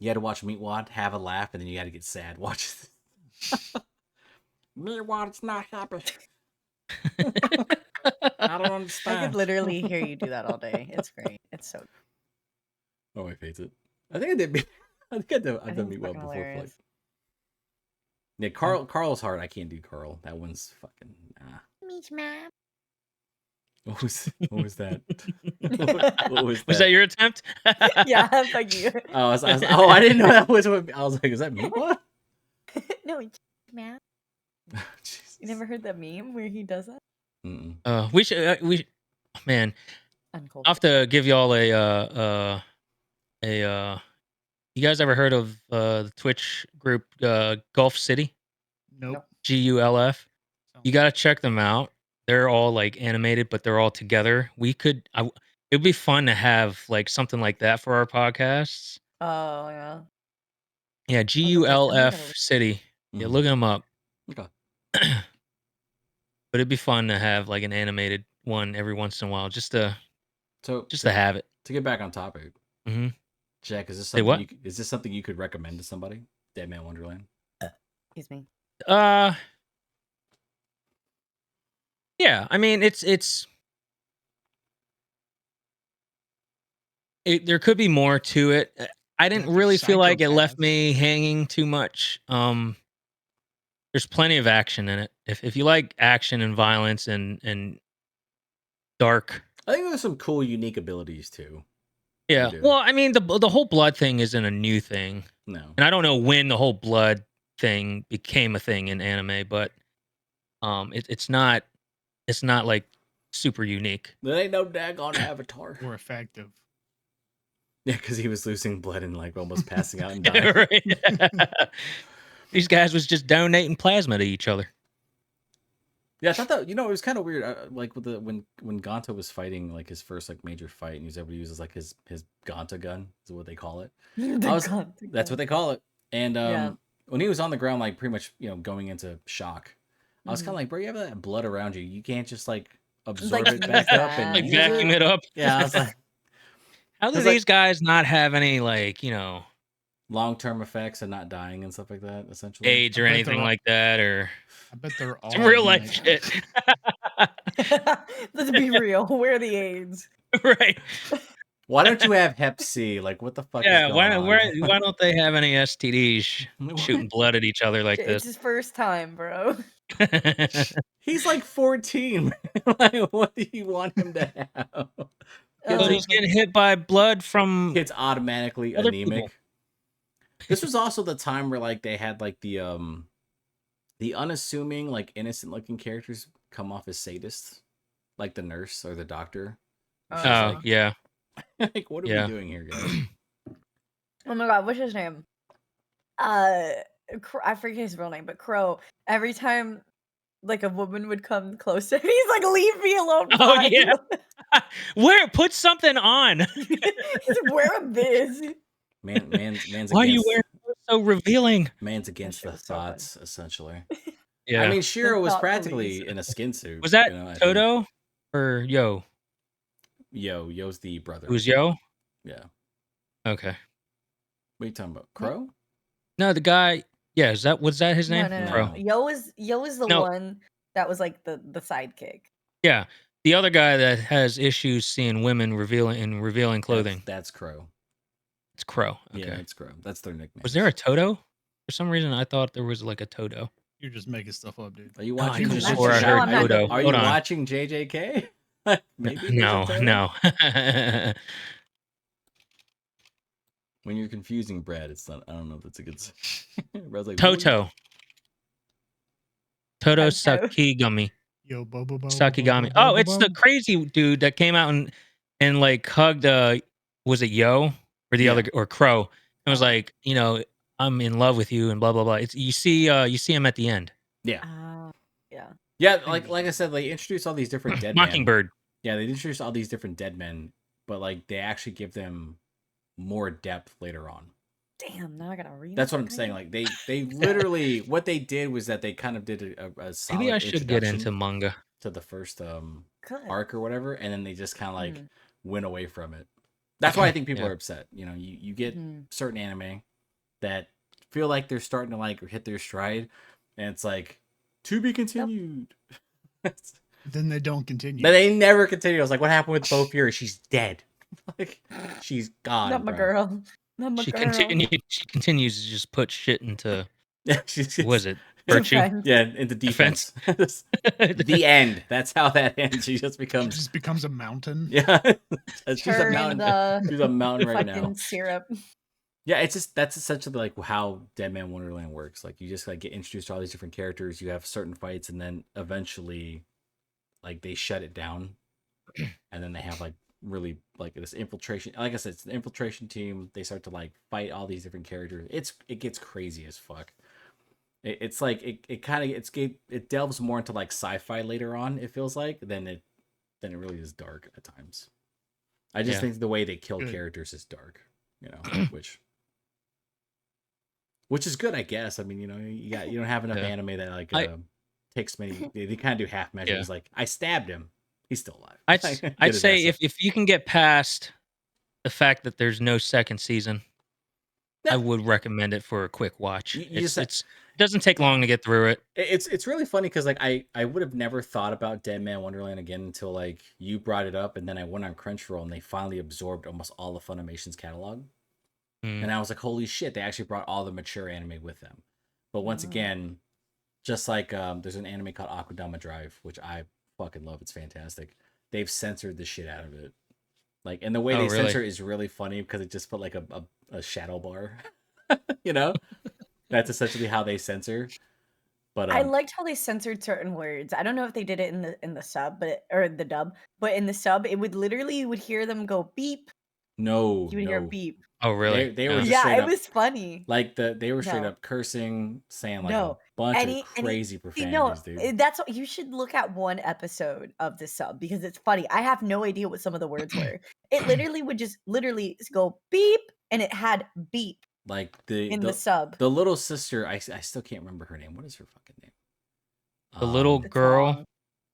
you had to watch Meatwad, have a laugh, and then you had to get sad. Watch it. Meatwad's not happy. I don't I understand. could literally hear you do that all day. It's great. It's so. Oh, I hate it. I think I did. I've done I think it's Meatwad fucking before. For hilarious. yeah, Carl's hard. I can't do Carl. That one's fucking. Meet ma'am. What was that? what was that? Was that your attempt? Yeah, fuck you. I didn't know that was what. I was like, is that Meatwad? No, it's ma'am. Jesus. You never heard that meme where he does that? Mm-mm. We should. Man, Uncultured. I'll have to give y'all a. You guys ever heard of the Twitch group Gulf City? Nope. GULF. You got to check them out. They're all like animated, but they're all together. It'd be fun to have like something like that for our podcasts. Oh yeah. Yeah, GULF City. Yeah, look them up. Okay. But it'd be fun to have like an animated one every once in a while, just to have it. To get back on topic, Mm-hmm. Jack, is this Say something? what? Is this something you could recommend to somebody? Deadman Wonderland. Excuse me. Yeah. I mean, there could be more to it. I didn't there's really feel like it left psychopaths. me hanging too much. There's plenty of action in it. If you like action and violence and dark. I think there's some cool, unique abilities too. Yeah. do. Well, I mean, the whole blood thing isn't a new thing. No. And I don't know when the whole blood thing became a thing in anime, but it's not like super unique. There ain't no daggone avatar. Or effective. Yeah, because he was losing blood and like almost passing out and dying. Right. These guys was just donating plasma to each other. Yeah, I thought that it was kind of weird. Like with when Gonta was fighting like his first like major fight, and he was able to use like his Gonta gun is what they call it. That's what they call it. And Yeah. when he was on the ground, like pretty much, going into shock, I was kind of Mhm. like, bro, you have that blood around you. You can't just like absorb Like, it use back up and that, Like use vacuum yeah. it. it up. Yeah, I was like, How do because these like guys not have any long-term effects and not dying and stuff like that, essentially. AIDS I or bet anything they're like that, or I bet they're some all real being life like shit? Let's be real. Where are the AIDS? Right. Why don't you have Hep C? Like, what the fuck is Yeah, going why on? don't they have any STDs shooting blood at each other like It's this? his first time, bro. He's like 14. Like, what do you want him to have? Kids But are he's getting hit by blood from kids automatically other people. anemic. This was also the time where like they had like the unassuming, like innocent looking characters come off as sadists, like the nurse or the doctor. She's Oh, like, yeah. like, what are we Yeah. doing here, guys? Oh my god, what's his name? I forget his real name, but Crow. Every time like a woman would come close to him, he's like, "Leave me alone, Oh, bye." yeah. Put something on. He's like, "Wear this." Man's Why are you against wearing so revealing? man's That against shit the was so funny. thoughts, essentially. I Yeah. mean, The Shiro was thought police. practically in a skin suit, Was that I think. Toto or Yo? Yo's the brother. It was Yo? Yeah. Okay. What are you talking about? Crow? No, the guy. Yeah, was that his No, name? no, Crow. no. Yo is the No. one that was like the sidekick. Yeah. The other guy that has issues seeing women revealing clothing. That's Crow. It's Crow. Yeah, Okay. that's Crow. That's their nickname. Was there a Toto? For some reason, I thought there was like a Toto. you're just making stuff up, dude. Are you Oh, I watching? could I'm have not swore I sure. heard I'm not Toto. good. Are you Hold on. watching JJK? Maybe there's a No, Toto? no. When you're confusing Brad, it's not. I don't know if that's a good. Brad's like, Toto. Toto Toto. Sakigami. Yo, bo bo bo bo Sakigami. bo Oh, bo it's the bo. crazy dude that came out and like hugged was it Yo or the Yeah. other or Crow? And was Oh. like, I'm in love with you and blah blah blah. It's you see him at the end. Yeah, Yeah. yeah. Like I said, they introduced all these different dead men. Mockingbird. Yeah, they introduced all these different dead men, but like they actually give them more depth later on. Damn, now I gotta read. That's what I'm saying. Like they literally what they did was that they kind of did a solid Maybe I should get introduction into manga. to the first Good. arc or whatever, and then they just kind of like Mhm. went away from it. That's why I think people Yeah. are upset. You get Mhm. certain anime that feel like they're starting to like hit their stride, and it's like to be continued. Then they don't continue. But they never continue. I was like, what happened with Bo Fury? She's dead. Like she's gone. Not my bro. girl. Not my She girl. continues to just put shit into Yeah, she's what was it? Virtue. Defense. Yeah, into defense. The end. That's how that ends. She just She becomes just becomes a mountain. yeah. She's a Her mountain. and She's a mountain right now. fucking syrup. Yeah, it's just that's essentially like how Deadman Wonderland works. Like you just like get introduced to all these different characters. You have certain fights, and then eventually, like they shut it down, and then they have like really like this infiltration. Like I said, it's the infiltration team. They start to like fight all these different characters. It gets crazy as fuck. It's like it kind of it delves more into like sci-fi later on. It feels like than it really is dark at times. I just Yeah. think the way they kill Good. characters is dark, which is good, I guess. I mean, you don't have enough Yeah. anime that like I- takes many. They kind of do half measures. Yeah. Like I stabbed him, he's still alive. I'd Get I'd his say ass up. if you can get past the fact that there's no second season, I No. would recommend it for a quick watch. You It just- doesn't take long to get through it. It's really funny because like I would have never thought about Deadman Wonderland again until like you brought it up, and then I went on Crunchyroll and they finally absorbed almost all of Funimation's catalog. Mm. And I was like, holy shit, they actually brought all the mature anime with them. But once Wow. again, just like there's an anime called Akudama Drive, which I fucking love. It's fantastic. They've censored the shit out of it. Like, and the way Oh, they really? censor it is really funny because it just put like a shadow bar. That's essentially how they censor. But I liked how they censored certain words. I don't know if they did it in the sub, or the dub, but in the sub, it would literally you would hear them go beep. no, You would hear beep. Oh, really? They were Yeah. just Yeah, straight it up, was funny. like they were straight No. up cursing, saying like No. a bunch Any- of crazy See, profanities, dude. that's what you should look at one episode of the sub because it's funny. I have no idea what some of the words were. It literally would just literally go beep and it had beep Like in the sub. the little sister, I still can't remember her name. What is her fucking name? The little It's girl long.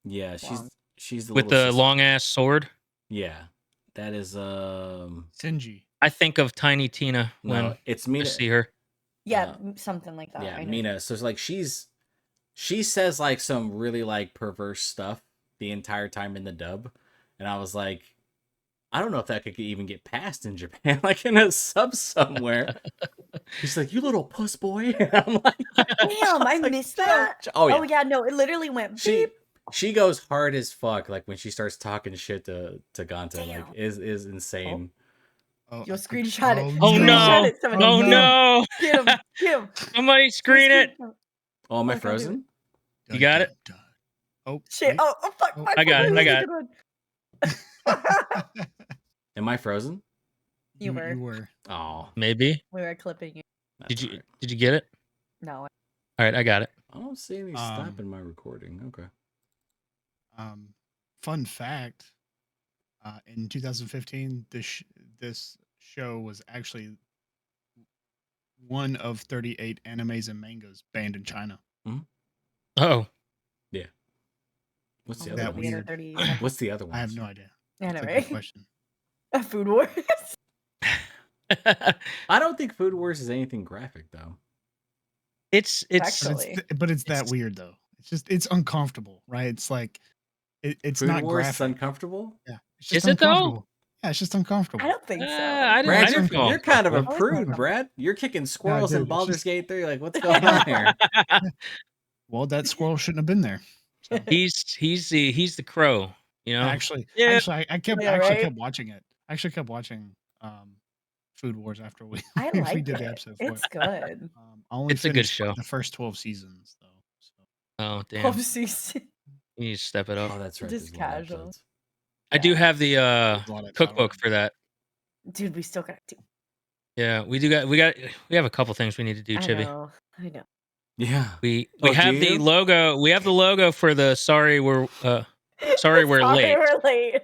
Yeah, Long. she's the with little the sister. long ass sword. Yeah, that is Sinji. I think of Tiny Tina when no, it's I Mina. see her. Yeah, something like that. Yeah, I know. Mina. So it's like she says like some really like perverse stuff the entire time in the dub, and I was like, I don't know if that could even get passed in Japan, like in a sub somewhere. He's like, "You little puss boy." And I'm like, Damn, I like, missed that. Oh yeah. Oh yeah, no, it literally went beep. She goes hard as fuck, like when she starts talking shit to Ganta, like Damn. is insane. Oh, You'll I think- screenshot it. Oh Screenshot no! it. Somebody. Oh no! Get him. Get him. Somebody screen it. Oh, am I I gotta do frozen? You got it? Dun. Oh Shit. wait. Oh fuck. Oh. I got it. I got it. Am I frozen? You were. You were. Oh, Maybe. We were clipping you. Did you get it? No. All right, I got it. I don't see any stop in my recording. Okay. Fun fact. In 2015, this show was actually one of 38 animes and mangas banned in China. Oh, Yeah. What's the Oh, other that one? weird. 30 What's the other one? I have no idea. That's a Anyway. good question. Food Wars. I don't think Food Wars is anything graphic though. it's Actually. But it's that weird though. It's uncomfortable, right? It's like it's Food not Wars graphic. is uncomfortable. Yeah, it's just Is it though? uncomfortable. Yeah, it's just uncomfortable. I don't think so. I Brad, didn't you're- feel You're kind of a uncomfortable. prude, Brad. You're kicking squirrels dude, in it's Baldur's just- Gate 3. Like, what's going on here? Well, that squirrel shouldn't have been there. So, He's the crow. You know. actually, Yeah. I kept Yeah, actually right? kept watching it. I actually kept watching Food Wars after we I we like did the it. episode for It's it. good. I only It's a good finished show. the first 12 seasons though. So. Oh damn! Love season. You need to step it up. Oh, that's right. Just there's a lot of casual. episodes. I do Yeah. have the There's a lot of cookbook dialogue. for that. Dude, we still got to. Yeah, we have a couple things we need to do, I Chibi. know. Yeah. We Oh, have do the you? logo. We have the logo for the sorry we're late. We're late.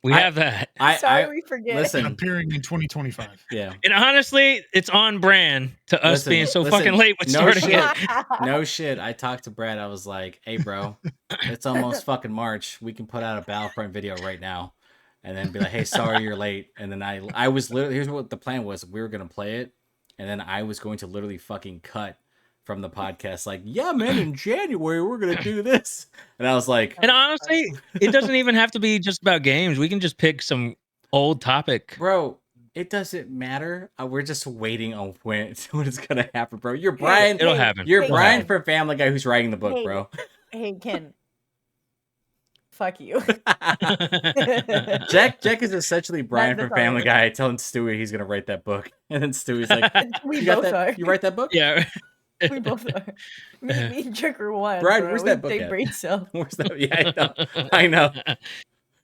We have that. Sorry, we forget. Listen. Appearing in 2025. Yeah. And honestly, it's on brand to us Listen, being so listen, fucking late with no starting shit. it. No shit. I talked to Brad. I was like, "Hey, bro, it's almost fucking March. We can put out a Battlefront video right now, and then be like, hey, sorry you're late.' And then I was literally, here's what the plan was: we were gonna play it, and then I was going to literally fucking cut from the podcast, like, yeah, man, in January we're gonna do this, and I was like, And honestly, it doesn't even have to be just about games. We can just pick some old topic. bro. It doesn't matter. We're just waiting on when it's gonna happen, bro. You're Brian. It'll happen. You're Hey, Brian Ken. from Family Guy who's writing the book, Hey. bro. Hey, Ken. Fuck you. Jack is essentially Brian that's from Family all. Guy telling Stewie he's gonna write that book, and then Stewie's like, We "You got both that? are. You write that book? Yeah. We both are. Me and Trick are one. Brad, bro. where's We that book take at? brain cells. Where's that? Yeah, I know.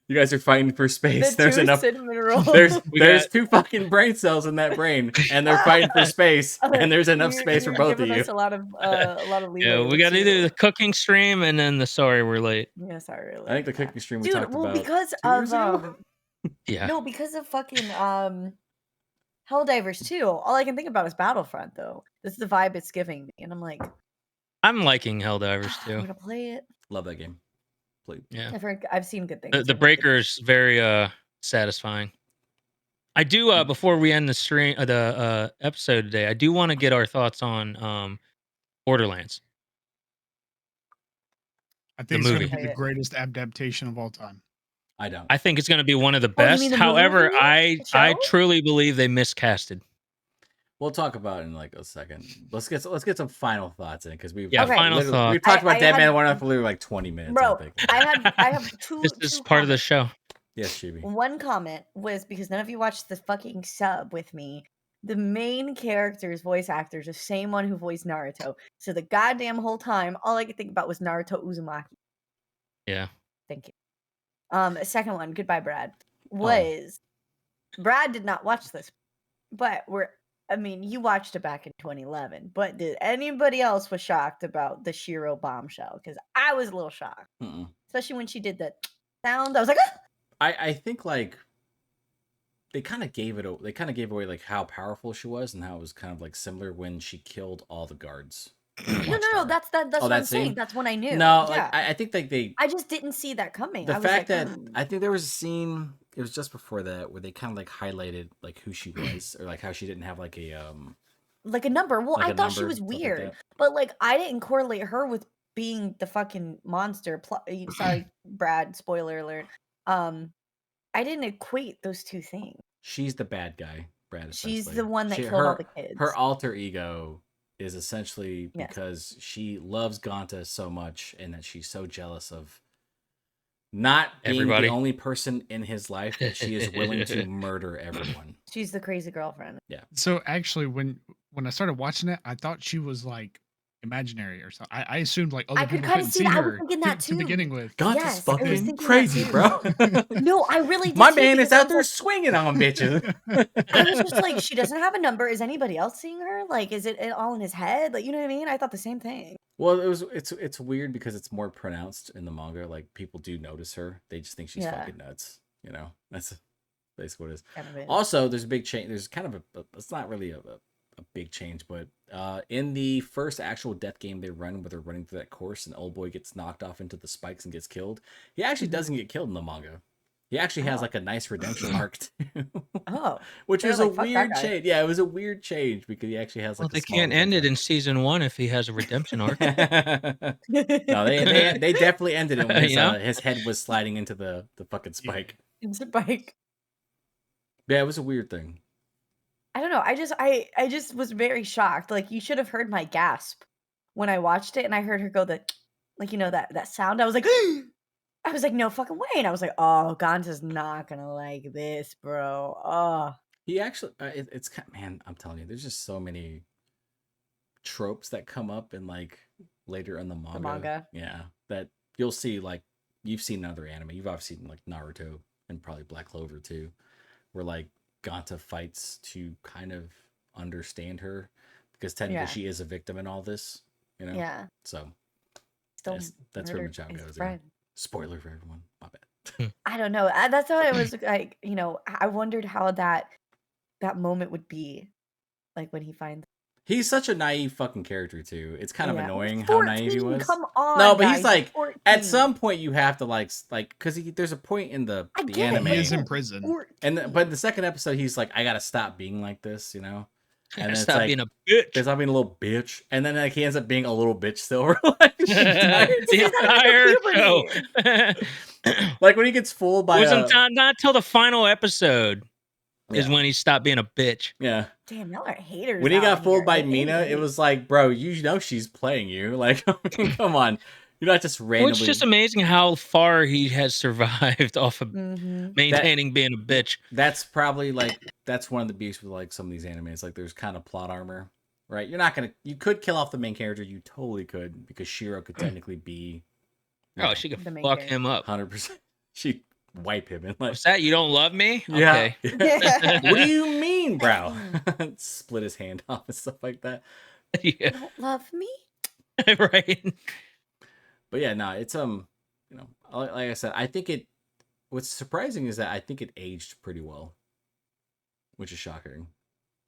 You guys are fighting for space. The There's two enough. cinnamon rolls. There's We there's got- two fucking brain cells in that brain, and they're fighting for space, and there's enough space for You're both of giving you. us a lot of leeway. Yeah, we got to do the cooking stream and then the sorry we're late. Yeah, sorry. I think the cooking stream we Dude, talked well, about because 2 years of ago. Yeah. no, because of fucking Helldivers 2. All I can think about is Battlefront, though. This is the vibe it's giving me, and I'm like, I'm liking Helldivers I'm too. gonna play it. Love that game. Played. Yeah. I've seen good things. The I've heard good breaker's very satisfying. I do before we end the stream the episode today, I do want to get our thoughts on Borderlands. I The think it's going movie. to be the greatest adaptation of all time. I don't. I think it's going to be one of the Oh, you best. mean the However, movie? I The show? truly believe they miscasted. We'll talk about it in like a second. Let's get some final thoughts in because we've Yeah, Okay. final thoughts. We've talked I about Deadman had- Wonderland for literally like 20 minutes. Bro, I think. I have two. This is two part of the comments. show. Yes, Chibi. One comment was because none of you watched the fucking sub with me. The main character's voice actor is the same one who voiced Naruto. So the goddamn whole time, all I could think about was Naruto Uzumaki. Yeah. Thank you. Second one, goodbye, Brad. Was Brad did not watch this, but you watched it back in 2011. But did anybody else was shocked about the Shiro bombshell? Because I was a little shocked, Mm-mm. especially when she did that sound. I was like, ah! I think like they kind of gave away like how powerful she was and how it was kind of like similar when she killed all the guards. No. That's what I'm saying. scene? That's when I knew. No, Yeah. like I think like I just didn't see that coming. the I was fact like, that I think there was a scene. It was just before that where they kind of like highlighted like who she was or like how she didn't have like a like a number. Well, like I a thought she number, was stuff like weird, that. but like I didn't correlate her with being the fucking monster. Sorry, Brad. Spoiler alert. I didn't equate those two things. She's the bad guy, Brad. She's Essentially, the one that She- killed all her the kids. her alter ego is essentially Yes. because she loves Ganta so much and that she's so jealous of not being Everybody. the only person in his life that she is willing to murder everyone. She's the crazy girlfriend. So actually, when I started watching it, I thought she was like imaginary or something. I assumed like other I could people kinda couldn't see see that. I was her thinking that to beginning too. with. Ganta's Yes, I was fucking thinking that crazy, too. bro. No, I really did. My too, man because is I out was there like, swinging on bitches. I was just like, she doesn't have a number. Is anybody else seeing her? Like, is it all in his head? Like, you know what I mean? I thought the same thing. Well, it's weird because it's more pronounced in the manga. Like people do notice her. They just think she's Yeah. fucking nuts. You know, that's basically what it is. Kind of is. Also, there's a big change. There's kind of it's not really a big change, but in the first actual death game they run where they're running through that course and old boy gets knocked off into the spikes and gets killed. He actually Mhm. doesn't get killed in the manga. He actually has Oh. like a nice redemption arc too. Oh, Which they're was like, a "Fuck that weird guy." change. Yeah, it was a weird change because he actually has Well, like they a small can't end it redemption in season 1 if he has a redemption arc. arc. No, they definitely ended it when You know? his head was sliding into the fucking spike. It's a bike. Yeah, it was a weird thing. I don't know. I just was very shocked. Like, you should have heard my gasp when I watched it, and I heard her go like, you know, that sound. I was like, I was like, no fucking way. And I was like, oh, Ganta's not gonna like this, bro. Oh, He actually, it's kind man. I'm telling you, there's just so many tropes that come up in like later in the manga. manga. Yeah, that you'll see. Like you've seen another anime. You've obviously seen like Naruto and probably Black Clover too, where like Ganta fights to kind of understand her because technically Yeah. she is a victim in all this. You know. yeah. So Still that's where murdered Machado his goes. Yeah. friend. Spoiler for everyone. My bad. I don't know. That's why it was like, you know, I wondered how that moment would be, like when he finds. He's such a naive fucking character too. It's kind of Yeah. annoying how naive he 14, was. Come on, No, but guys, he's like 14. at some point you have to like because there's a point in the I get it, anime but He is he's in like prison. 14. but in the second episode he's like I gotta stop being like this, you know. And then it's Stop like being a bitch. stop being a little bitch, and then like he ends up being a little bitch still. like, The entire show. like when he gets fooled by It wasn't not till the final episode is Yeah. when he stopped being a bitch. yeah. Damn, y'all are haters. When he got out fooled here. by I hate Mina, it was like, bro, you know she's playing you. Like, I mean, come on, you're not just randomly. Well, it's just amazing how far he has survived off of Mhm. maintaining being a bitch. That's probably like that's one of the beefs with like some of these animes. Like there's kind of plot armor, right? You could kill off the main character. You totally could because Shiro could technically be. Oh, she could The main fuck character. him up. 100%. She'd wipe him and like. What's that? You don't love me? Yeah. Okay. What do you mean, bro? Split his hand off and stuff like that. You Yeah. don't love me? Right. But yeah, no, it's you know, like I said, I think it. What's surprising is that I think it aged pretty well, which is shocking.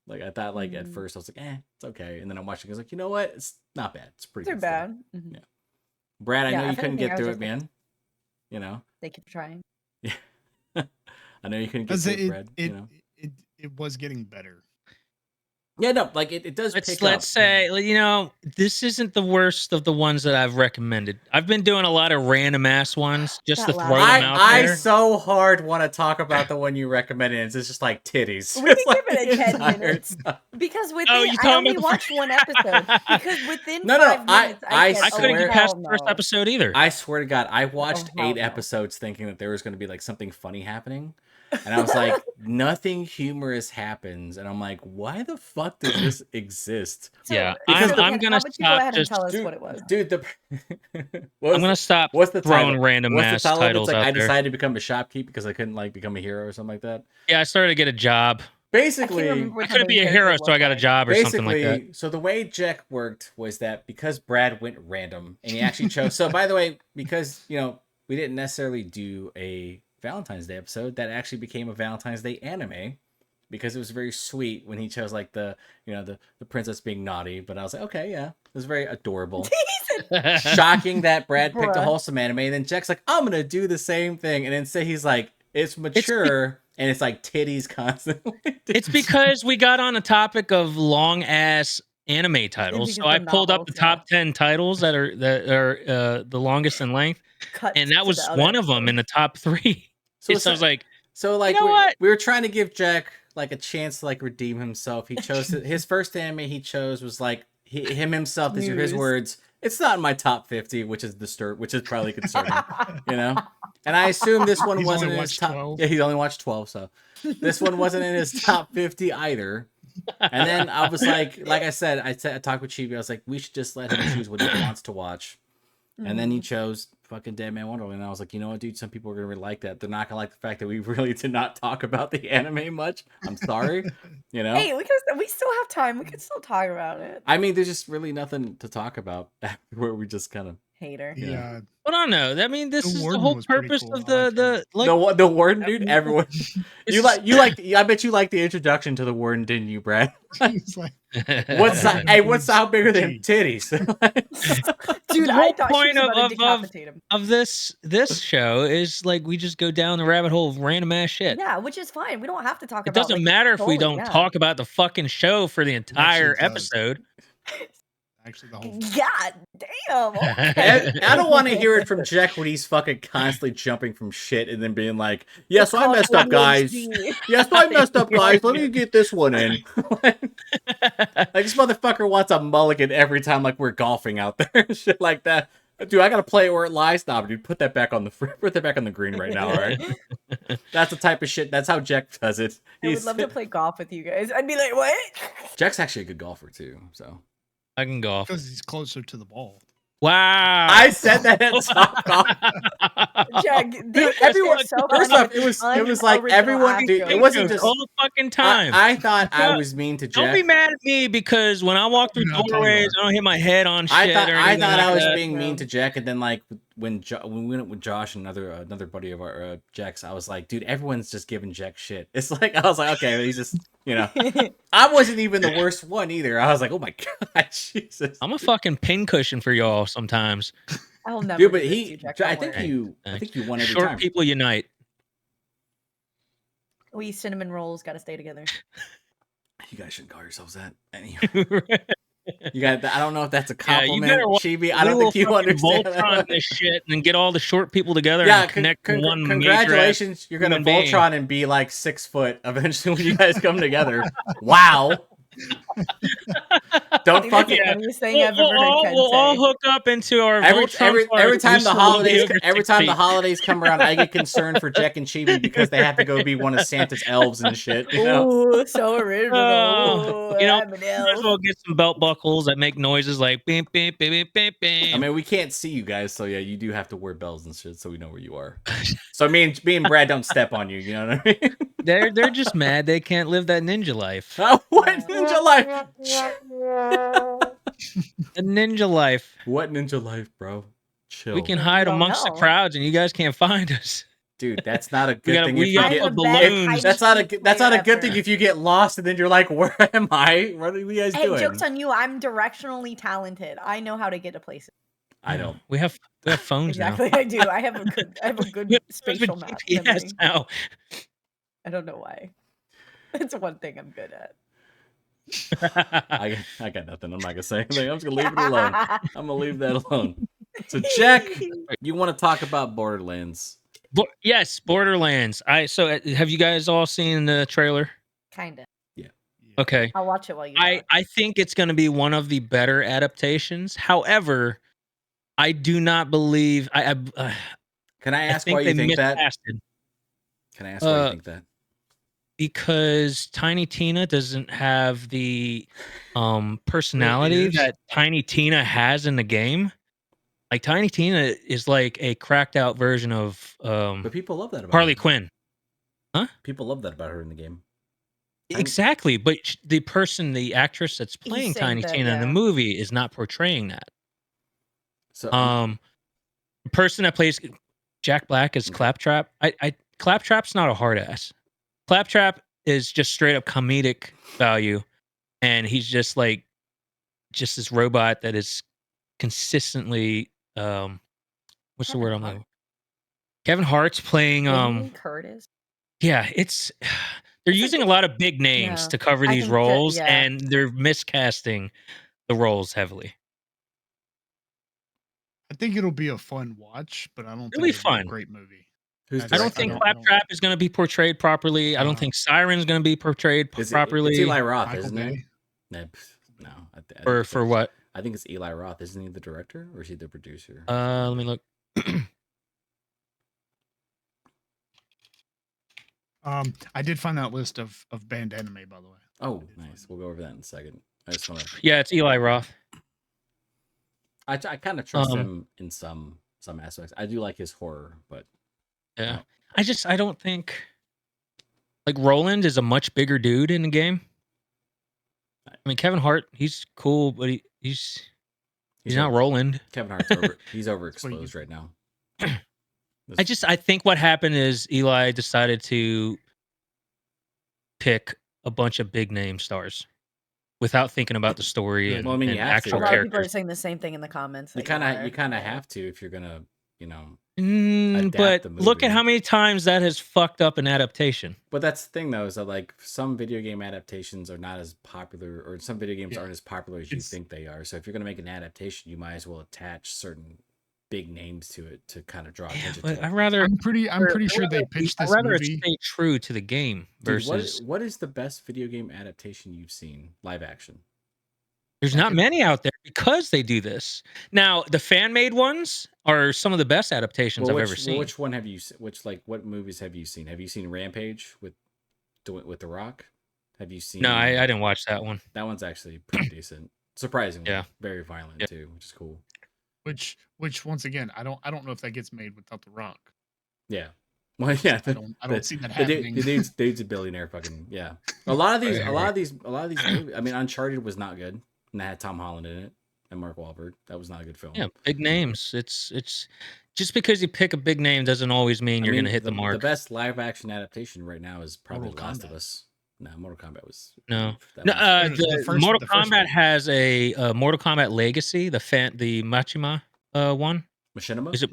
Like I thought, like at first I was like, it's okay, and then I'm watching. I was like, you know what? It's not bad. It's pretty. They're good still. bad. Mhm. Yeah. Brad, I Yeah, know you if couldn't anything, get I was through it, just like- man. You know. They keep trying. Yeah. I know you couldn't get Because through it, Brad. You know. it was getting better. Yeah, no, like it does pick Let's up. say, you know, this isn't the worst of the ones that I've recommended. I've been doing a lot of random ass ones just to That throw last them out I there. so hard want to talk about the one you recommended. And it's just like titties. We It's can like give it a the 10 entire minutes. time. Because within, Oh, you I talking only about the watched one episode. Because within No, 5 I- minutes, I said, I couldn't swear- get past hell the first no. episode either. I swear to God, I watched hell 8 no. episodes thinking that there was going to be like something funny happening. And I was like, nothing humorous happens. And I'm like, why the fuck does this exist? Yeah, Because I'm Ken, gonna how about you go stop ahead and just- tell us Dude, what it was? Dude, I'm gonna stop what's the throwing title? random What's the ass title? It's titles like out I there. decided to become a shopkeep because I couldn't like become a hero or something like that. Yeah, I started to get a job. I can't Basically, remember what I couldn't the be a main hero, character so I got a looked job or something like that. so the way Jack worked was that because Brad went random and he actually chose. So by the way, because you know we didn't necessarily do a Valentine's Day episode that actually became a Valentine's Day anime because it was very sweet when he chose like the princess being naughty. But I was like, okay, yeah, it was very adorable. Shocking that Brad picked a wholesome anime, and then Jack's like, I'm gonna do the same thing, and instead he's like, it's mature and it's like titties constantly. It's because we got on a topic of long ass anime titles, so I pulled up the top 10 titles that are the longest in length, and that was one of them in the top 3. So I was like, so like, you know what? We were trying to give Jack like a chance to like redeem himself. He chose his first anime he chose was like himself. These are his words. It's not in my top 50, which is probably concerning, you know. And I assume this one wasn't in his top. 12. Yeah, he's only watched 12, so this one wasn't in his top 50 either. And then I was like I said, I talked with Chibi. I was like, we should just let him choose what he wants to watch. And then he chose fucking Deadman Wonderland. And I was like, you know what, dude? Some people are gonna really like that. They're not gonna like the fact that we really did not talk about the anime much. I'm sorry, you know. Hey, we still have time. We can still talk about it. I mean, there's just really nothing to talk about where we just kind of hater. Yeah. Well, I don't know. I mean, this is the whole purpose of the warden, dude. Everyone, I bet you like the introduction to the warden, didn't you, Brad? What's how big are them titties? Dude, the I whole thought point she was about to decapitate him. of this show is like we just go down the rabbit hole of random ass shit. Yeah, which is fine. We don't have to talk It about. doesn't matter if we don't talk about the fucking show for the entire episode. Actually, the whole. God damn. Okay. I don't want to hear it from Jack when he's fucking constantly jumping from shit and then being like, "Yeah, so I messed up, guys. Yeah, so I messed up, guys. Let me get this one in." Like this motherfucker wants a mulligan every time, like we're golfing out there, shit like that. Dude, I gotta play it where it lies. Nah, dude, put that back on the green right now, all right? That's the type of shit. That's how Jack does it. I would love to play golf with you guys. I'd be like, what? Jack's actually a good golfer too, so. I can golf because he's closer to the ball. Wow! I said that at top golf. Jack, dude, everyone. First off, it was like everyone. Dude, it wasn't just all the fucking time. I thought I was mean to Jack. Don't be mad at me because when I walk through doorways, I don't hit my head on shit. I thought I was being mean to Jack, and then like when we went with Josh and another buddy of our Jack's, I was like, dude, everyone's just giving Jack shit. It's like I was like, okay, he's just I wasn't even the worst one either. I was like, oh my god, Jesus. I'm a fucking pincushion for y'all sometimes. I'll never. Dude, but I think you won every Short time. people unite. We cinnamon rolls got to stay together. You guys shouldn't call yourselves that. Anyway. You got. I don't know if that's a compliment, Chibi. I don't think you understand Voltron this shit and get all the short people together and connect one. Congratulations, you're gonna Voltron and be like 6 foot eventually when you guys come together. Wow. Don't fucking. We'll all hook up into our every time the holidays come around, I get concerned for Jack and Chibi because they have to go be one of Santa's elves and shit. You know? Ooh, so original. Might as well get some belt buckles that make noises like beep beep beep beep beep beep. I mean, we can't see you guys, so yeah, you do have to wear bells and shit, so we know where you are. So me and Brad don't step on you. You know what I mean? They're just mad they can't live that ninja life. What ninja life? A ninja life. What ninja life, bro? Chill. We can hide amongst the crowds and you guys can't find us. Dude, that's not a good thing. That's not a good thing if you get lost and then you're like, where am I? What are you guys doing? Hey, joke's on you. I'm directionally talented. I know how to get to places. I don't. We have phones exactly, now. I do. I have a good spatial map. Yes, now. I don't know why. It's one thing I'm good at. I got nothing. I'm not gonna say anything. I'm just gonna leave it alone. I'm gonna leave that alone. So, Jack, you want to talk about Borderlands? Yes, Borderlands. So have you guys all seen the trailer? Kinda. Yeah. Okay. I'll watch it while you. I think it's going to be one of the better adaptations. However, I do not believe. Can I ask why you think that? Can I ask why you think that? Because Tiny Tina doesn't have the personality that Tiny Tina has in the game. Like Tiny Tina is like a cracked out version of but people love that about Harley her. Quinn. Huh? People love that about her in the game. Exactly, but the actress that's playing Tiny Tina in the movie is not portraying that. So the person that plays Jack Black as Claptrap, Claptrap's not a hard ass. Claptrap is just straight up comedic value, and he's just like just this robot that is consistently what's the Kevin word I'm Hart. looking? Kevin Hart's playing Jamie Lee Curtis. yeah, it's they're It's like using a lot of big names yeah. to cover I these think that roles, yeah. and they're miscasting the roles heavily. I think it'll be a fun watch, but I don't It'll think be it'll be a fun. great movie. Who's I don't directing think it? Claptrap is going to be portrayed properly. I don't think Siren's going to be portrayed It's properly. Eli Roth, Michael isn't Bay. it? No, I For think what? I think it's Eli Roth. Isn't he the director or is he the producer? Let me look. I did find that list of banned anime, by the way. Oh, nice. We'll go over that in a second. I just want to. Yeah, it's Eli Roth. I kind of trust him in some aspects. I do like his horror, but yeah, I don't think like Roland is a much bigger dude in the game. I mean, Kevin Hart, he's cool, but he's not Roland. Kevin Hart's he's overexposed right now. I think what happened is Eli decided to pick a bunch of big name stars without thinking about the story and, well, I mean, and you have actual to, A lot of people are characters. saying the same thing in the comments. You kind of have to if you're gonna, but adapt the movie. look at how many times that has fucked up an adaptation. But that's the thing, though, is that like some video game adaptations are not as popular, or some video games aren't as popular as you think they are. So if you're gonna make an adaptation, you might as well attach certain big names to it to kind of draw attention. But to it. I'm pretty sure they pitched this I'd rather movie. stay true to the game versus. Dude, what is the best video game adaptation you've seen live action? There's not many out there because they do this. Now, the fan made ones are some of the best adaptations I've ever seen. Which one have you? What movies have you seen? Have you seen Rampage with The Rock? Have you seen? No, I didn't watch that one. That one's actually pretty decent. Surprisingly, yeah, very violent too, which is cool. Which once again, I don't know if that gets made without The Rock. Yeah. Well, yeah, I don't see that happening. The dude's a billionaire. Fucking yeah. A lot of these movies. I mean, Uncharted was not good, and that had Tom Holland in it and Mark Wahlberg. That was not a good film. Yeah, big names. It's just because you pick a big name doesn't always mean you're going to hit the mark. The best live action adaptation right now is probably The Last of Us. No, Mortal Kombat was no. Mortal Kombat has a Mortal Kombat Legacy, the Machinima one. Machinima? Is it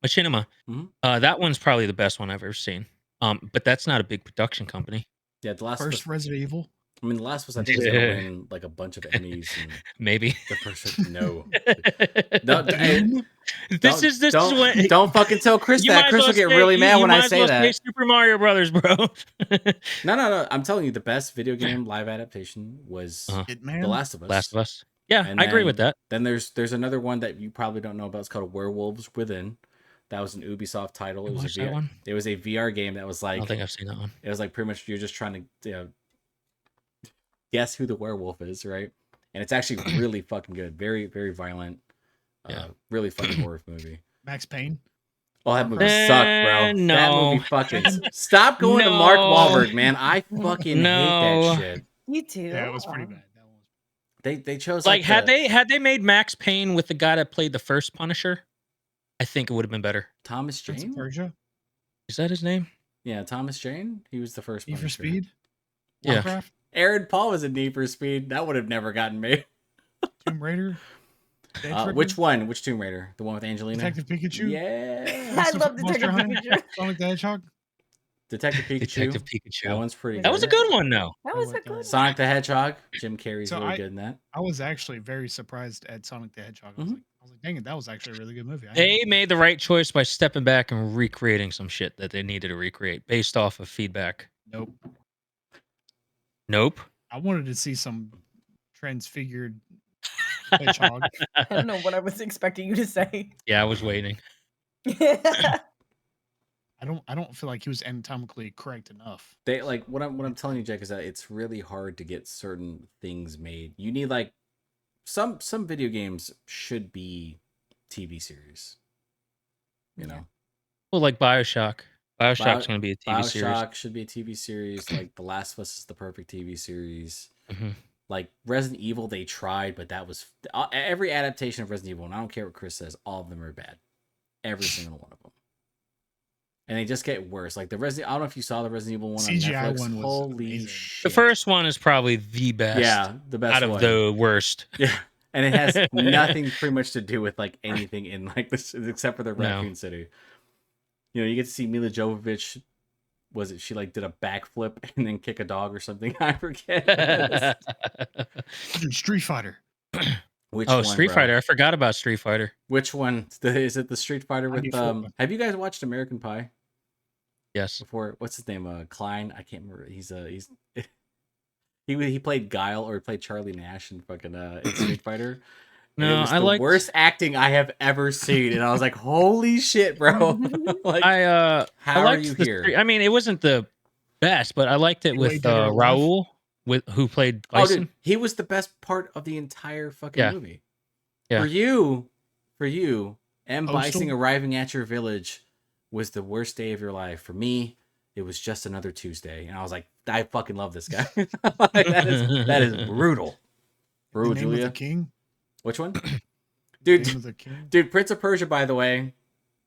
Machinima? Mm-hmm. That one's probably the best one I've ever seen. But that's not a big production company. Yeah, the last first Resident Evil. I mean, the last was I think is gonna win like a bunch of Emmys. And maybe the first no. This is when don't fucking tell Chris that. Chris will get really mad when I say that. Super Mario Brothers, bro. No. I'm telling you, the best video game live adaptation was The Last of Us. Last of Us. Yeah, I agree with that. Then there's another one that you probably don't know about. It's called Werewolves Within. That was an Ubisoft title. It was a VR. It was a VR game that was like. I don't think I've seen that one. It was like pretty much you're just trying to guess who the werewolf is, right? And it's actually really fucking good. Very, very violent. Really funny horror movie. Max Payne. Oh, that movie sucked, bro. No. That movie fucking stop going to Mark Wahlberg, man. I fucking hate that shit. You too. Yeah, it was pretty bad. They chose like had they made Max Payne with the guy that played the first Punisher, I think it would have been better. Thomas Jane? Persia? Is that his name? Yeah, Thomas Jane. He was the first Need Punisher. for Speed? Yeah. Warcraft? Aaron Paul was in Need for Speed. That would have never gotten made. Tomb Raider? Which one? Which Tomb Raider? The one with Angelina? Detective Pikachu? Yeah. I love Detective Pikachu. Sonic the Hedgehog? Detective Pikachu. That one's pretty good. That was a good one, though. That was a good one. Sonic the Hedgehog. Jim Carrey's really good in that. I was actually very surprised at Sonic the Hedgehog. I was like, dang it, that was actually a really good movie. They made the right choice by stepping back and recreating some shit that they needed to recreate based off of feedback. Nope. I wanted to see some transfigured hedgehog. I don't know what I was expecting you to say. Yeah, I was waiting. I don't feel like he was anatomically correct enough. They like what I'm telling you, Jack, is that it's really hard to get certain things made. You need like some video games should be TV series. You know? Well, like BioShock. BioShock's going to be a TV series. BioShock should be a TV series. Like The Last of Us is the perfect TV series. Mm-hmm. Like Resident Evil, they tried, but that was every adaptation of Resident Evil, and I don't care what Chris says, all of them are bad. Every single one of them. and they just get worse. Like the Resident, I don't know if you saw the Resident Evil one on CGI Netflix. one was Holy amazing. shit! The first one is probably the best. Yeah, the best out of one. the worst. Yeah, and it has nothing pretty much to do with like anything in like this except for the No. Raccoon City. You know, you get to see Mila Jovovich. Was it she like did a backflip and then kick a dog or something? I forget. Street Fighter. Which Oh, one, Street bro? Fighter. I forgot about Street Fighter. Which one? Is it the Street Fighter with 94 one. Have you guys watched American Pie Yes. before? What's his name? Klein. I can't remember. He's he played Guile or he played Charlie Nash in fucking in Street Fighter. And No, it was I the liked worst acting I have ever seen, and I was like, "Holy shit, bro!" Like, I how are liked you the here? I mean, it wasn't the best, but I liked it Way with Dead or Alive? Raul, who played Oh, Gleason. dude, he was the best part of the entire fucking Yeah. movie. Yeah. For you, M. Postal? Bison arriving at your village was the worst day of your life. For me, it was just another Tuesday, and I was like, I fucking love this guy. Like, that is brutal. Brutal, The Name of Julia. the King. Which one? Name Dude, of the King. dude, Prince of Persia, by the way,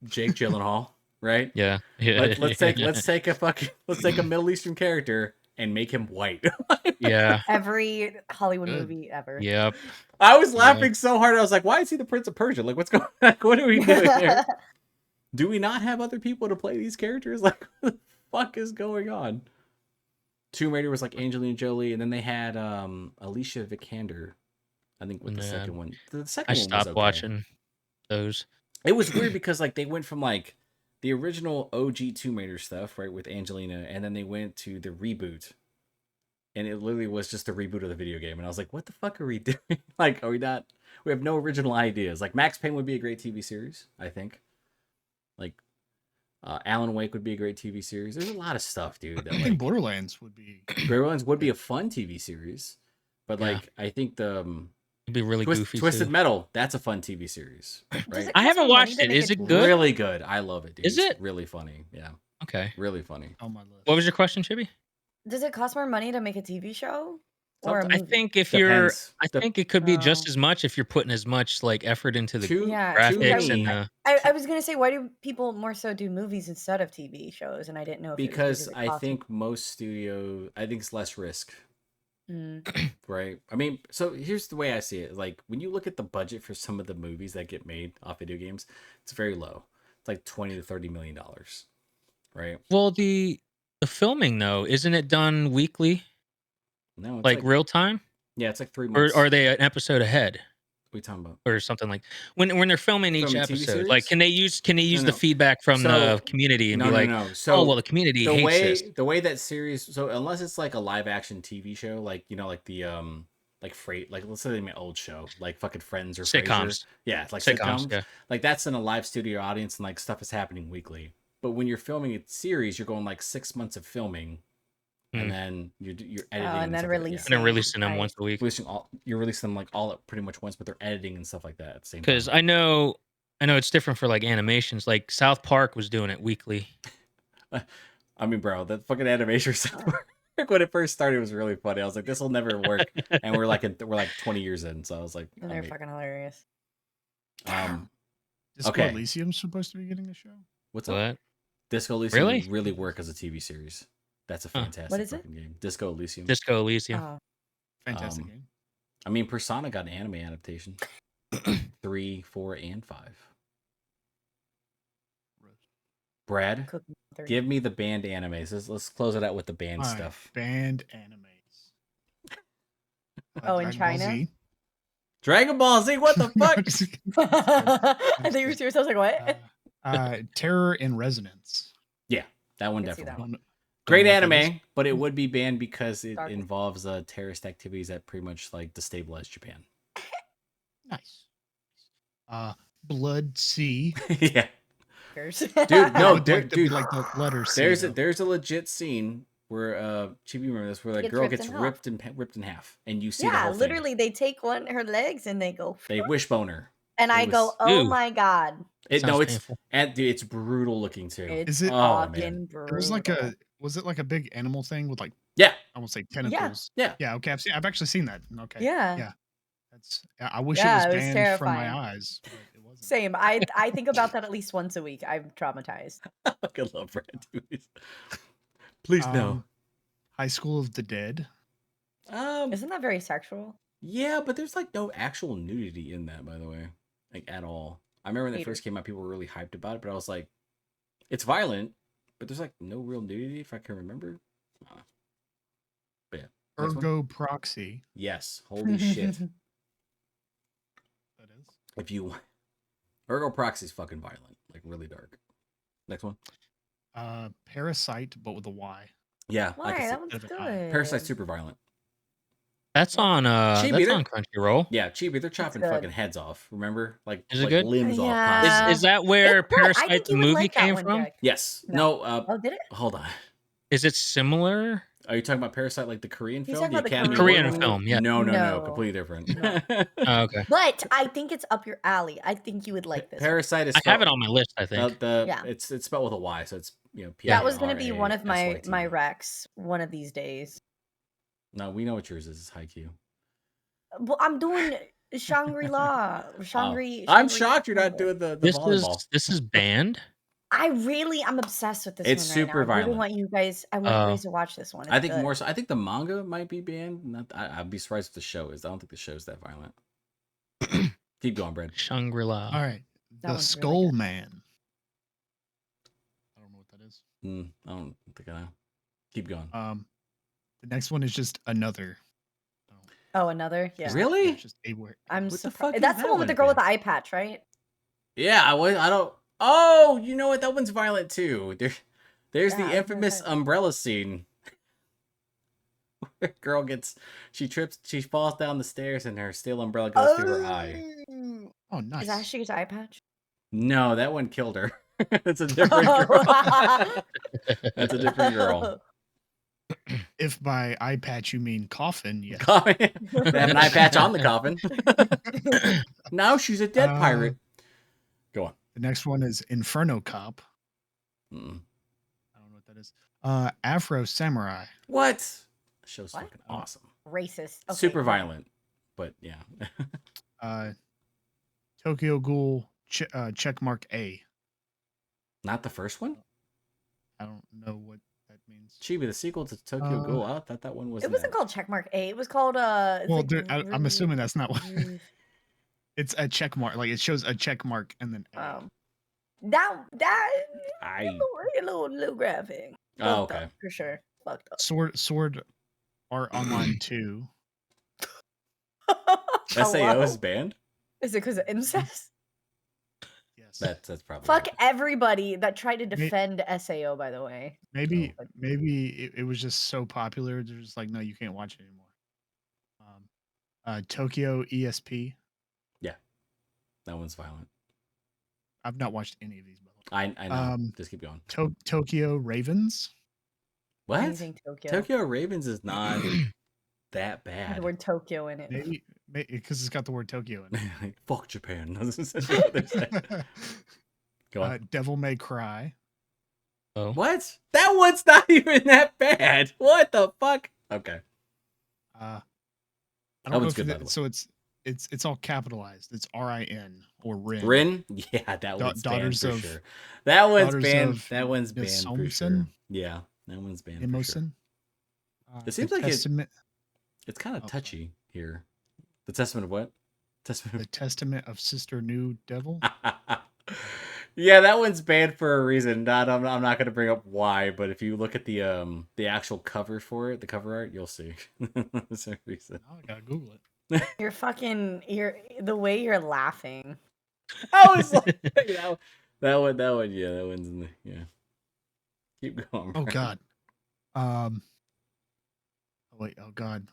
Jake Gyllenhaal, right? Yeah. Yeah. Let's take a Middle Eastern character and make him white. Yeah. Every Hollywood Good. movie ever. Yep. I was laughing so hard. I was like, why is he the Prince of Persia? Like, what's going like, what are we doing here? Do we not have other people to play these characters? Like, what the fuck is going on? Tomb Raider was like Angelina Jolie, and then they had Alicia Vikander, I think, with the Yeah. second one. The I second one was stopped okay. watching those. It was weird because like they went from like the original OG Tomb Raider stuff, right, with Angelina, and then they went to the reboot. And it literally was just a reboot of the video game. And I was like, what the fuck are we doing? Like, are we not? We have no original ideas. Like, Max Payne would be a great TV series, I think. Like, Alan Wake would be a great TV series. There's a lot of stuff, dude. That, I like, think Borderlands would be. Borderlands would be a fun TV series. But, Yeah. like, I think the It'd be really goofy. Twisted too. Metal, that's a fun TV series. Does Right? it I cost haven't more money watched to it. make Is a it TV? good? Really good. I love it, dude. Is It's it? really funny. Yeah. Okay. Really funny. On my list. What was your question, Chibi? Does it cost more money to make a TV show or a Sometimes- movie? I think if you're, Depends. I think it could be just Oh. as much if you're putting as much like effort into the Yeah, graphics me, and I was gonna say, why do people more so do movies instead of TV shows? And I didn't know if it was because it I cost think most studio, I think it's less risk. Mm. Right. I mean, so here's the way I see it. Like when you look at the budget for some of the movies that get made off video games, it's very low. It's like $20 to $30 million. Right. well, the filming though, isn't it done weekly, No, it's like real time, yeah, it's like 3 or months. are they an episode ahead? What are you talking about? Or something like when they're filming each Filming TV episode, like series? can they use No. the feedback from So- the community and No, be like, no. So oh well, the community hates this. the way that series, so unless it's like a live action TV show, like like the like Freight, like let's say they made old show, like fucking Friends or Frasier. Sitcoms. Yeah, it's like Sitcoms, sitcoms. yeah. Like that's in a live studio audience and like stuff is happening weekly. But when you're filming a series, you're going like 6 months of filming, Mm. and then you're editing and and then stuff like that. releasing. And then releasing them Right. once a week. You're releasing them like all at pretty much once, but they're editing and stuff like that at the same time. Because I know it's different for like animations. Like South Park was doing it weekly. I mean, bro, that fucking animation stuff. When it first started, it was really funny. I was like, "This will never work," and we're like 20 years in. So I was like, And they're fucking hilarious. Disco okay. Elysium's supposed to be getting a show. What's up? What? Disco Elysium Really? would really work as a TV series. That's a Huh. fantastic What is it? fucking game. Disco Elysium. Disco Elysium. Oh, Fantastic Um, game. I mean, Persona got an anime adaptation. 3, 4, and 5. Brad, Cooking Mother. give me the banned animes. Let's close it out with the banned Alright, stuff. Banned animes. Oh, in Dragon Ball China? Z. Dragon Ball Z, what the fuck? I think you were serious. I was like, what? Terror in Resonance. Yeah, that one I can see definitely. that Don't- Great don't know what that anime, but it would be banned because it Dark. involves terrorist activities that pretty much like destabilize Japan. is. Nice. Blood C. Yeah, Dude, no, Would there- like to be dude, like the letter C. though. there's a legit scene where Chibi, remember this, where the Gets girl ripped gets in half. ripped in half, and you see the yeah, whole thing. literally, they take her legs and they go, They wishbone her. and it I go, was- oh Ew. my god, No, Sounds it's painful. and dude, it's brutal looking too. it's Is it- Oh, fucking man. brutal. It was like was it like a big animal thing with like, Yeah, I won't say tentacles. yeah. Yeah. Okay. I've actually seen that. Okay. yeah. Yeah. I wish Yeah, it it was was banned from my terrifying. eyes. But it wasn't. Same. I think about that at least once a week. I'm traumatized. I fucking love Ratatouille. Please no. High School of the Dead. Isn't that very sexual? Yeah, but there's like no actual nudity in that, by the way, like at all. I remember when it Hater. first came out, people were really hyped about it, but I was like, it's violent, but there's like no real nudity, if I can remember. But yeah, next one. Ergo Proxy. Yes, holy shit. That is. If you Ergo Proxy's fucking violent, like really dark. Next one. Parasite, but with a Y. Yeah, I Why? can see. That one's Bit of a good. high. Parasite's super violent. That's on Cheap that's either. on Crunchyroll. Yeah, Chibi, they're chopping good. fucking heads off. Remember, like Is it like good? limbs off Yeah. constantly. Is that where It's good. I Parasite think the you would movie like that came one, from? Jack. Yes. No. No. Oh, did it? Hold on. Is it similar? Are you talking about Parasite, like the Korean He's film, talking the about the Academy Korean Award winning film, one? yeah. No, No. completely different. No. Oh, okay. But I think it's up your alley. I think you would like this. Parasite is. I have it on my list, I think. Yeah. It's spelled with a Y, so it's That was going to be one of my P-A-R-A-S-Y-T. recs one of these days. No, we know what yours is. It's Haikyuu. Well, I'm doing Shangri-La. I'm shocked you're not doing the volleyball. This is banned. I'm obsessed with this It's one right super now. I really violent. want you guys. I want you guys to watch this one. It's I think good. more so. I think the manga might be banned. I'd be surprised if the show is. I don't think the show's that violent. Keep going, Brad. Shangri-La. All right. That The one's Skull really good. Man. I don't know what that is. I don't think I know. Keep going. The next one is just Another. Oh, another? Yeah. Really? It's just a word. I'm What the surprised. fuck is That's that the one with one the girl with the again? eye patch, right? Yeah, I don't. Oh, you know what? That one's violent too. There's Yeah, the I was gonna infamous say. umbrella scene. Where girl she falls down the stairs, and her steel umbrella goes through her eye. Oh, nice. Is that she gets eye patch? No, that one killed her. That's a different girl. That's a different girl. If by eye patch you mean coffin, yes. They have an eye patch on the coffin. Now she's a dead pirate. Go on. The next one is Inferno Cop. Mm. I don't know what that is. Afro Samurai. What? The show's What? fucking awesome. Racist. Okay, Super yeah. violent, but yeah. Tokyo Ghoul checkmark A. Not the first one? I don't know what that means. Chibi, the sequel to Tokyo Ghoul. I thought that one was. It wasn't called checkmark A. It was called it's Well, like I'm assuming that's not what. It's a check mark. Like it shows a check mark and then A. that I. a little graphic. Oh, Fucked okay. up, for sure. Fucked up. Sword Art Online 2. SAO Hello? is banned? Is it because of incest? Yes. That's probably. Fuck right. everybody that tried to defend SAO, by the way. Maybe it was just so popular. They're just like, no, you can't watch it anymore. Tokyo ESP. Yeah, that one's violent. I've not watched any of these, by the way. I know. Just keep going. Tokyo Ravens. What? Amazing Tokyo. Tokyo Ravens is not that With bad. the word Tokyo in it. Maybe because it's got the word Tokyo in it. Fuck Japan. That's what they say. Go on. Devil May Cry. Oh. What? That one's not even that bad. What the fuck? Okay. I That don't know one's if good, by it, the way. so it's all capitalized. It's RIN or Rin. Rin? Yeah, that one's banned Daughters for of- sure. That one's Daughters banned. of That one's banned for sure. Nisomsen? Yeah, that one's banned for sure. Emosen. It seems like Testament, it's kind of Oh. touchy here. The Testament of what? Testament the Testament of Sister New Devil. of... Yeah, that one's banned for a reason. I'm not going to bring up why, but if you look at the actual cover for it, the cover art, you'll see. There's a reason. Oh, I gotta Google it. The way you're laughing. I was like, that one, yeah, that one's in the, yeah. Keep going. Oh bro. God. Wait. Oh God.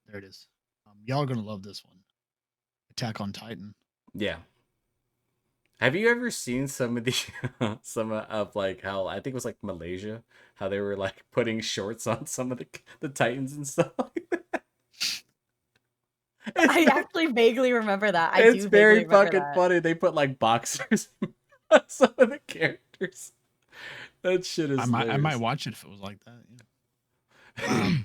There it is. Y'all are gonna love this one. Attack on Titan. Yeah. Have you ever seen some of the of like how I think it was like Malaysia, how they were like putting shorts on some of the Titans and stuff like that? I actually vaguely remember that. It's very vaguely remember fucking that. funny. They put like boxers on some of the characters. That shit is. I might hilarious. watch it if it was like that. Yeah.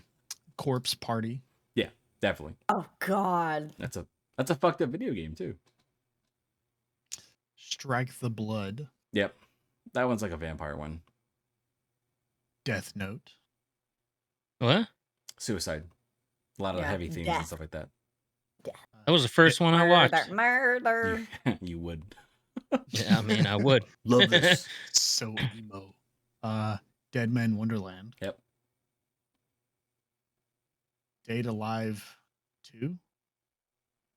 Corpse Party. Yeah, definitely. Oh God. That's a fucked up video game too. Strike the Blood, Yep. That one's like a vampire one. Death Note. What? Suicide. A lot of heavy themes and death. stuff like that. That was the first one I watched. Murder. You would. Yeah, I mean, I would. Love this. So emo. Deadman Wonderland. Yep. Date Alive 2.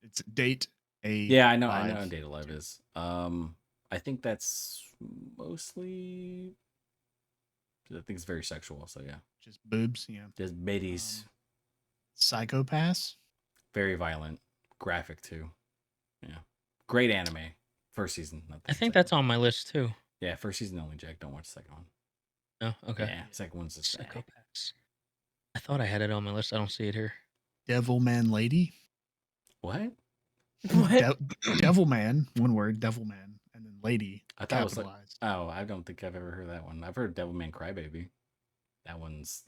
It's Date A. Yeah, I know Live. what Date Alive is. I think that's mostly. I think it's very sexual. So yeah, Just boobs. Yeah. just biddies. Psychopaths. Very violent, graphic too. Yeah, great anime. First season. Not I the think second that's on my list too. one. Yeah, first season only. Jack, don't watch the second one. No, okay. Yeah, second one's just Psychopaths. I thought I had it on my list. I don't see it here. Devilman Lady. What? What? Devilman, one word, Devilman, and then Lady. I thought it was like. Capitalized. Oh, I don't think I've ever heard that one. I've heard Devilman Crybaby. That one's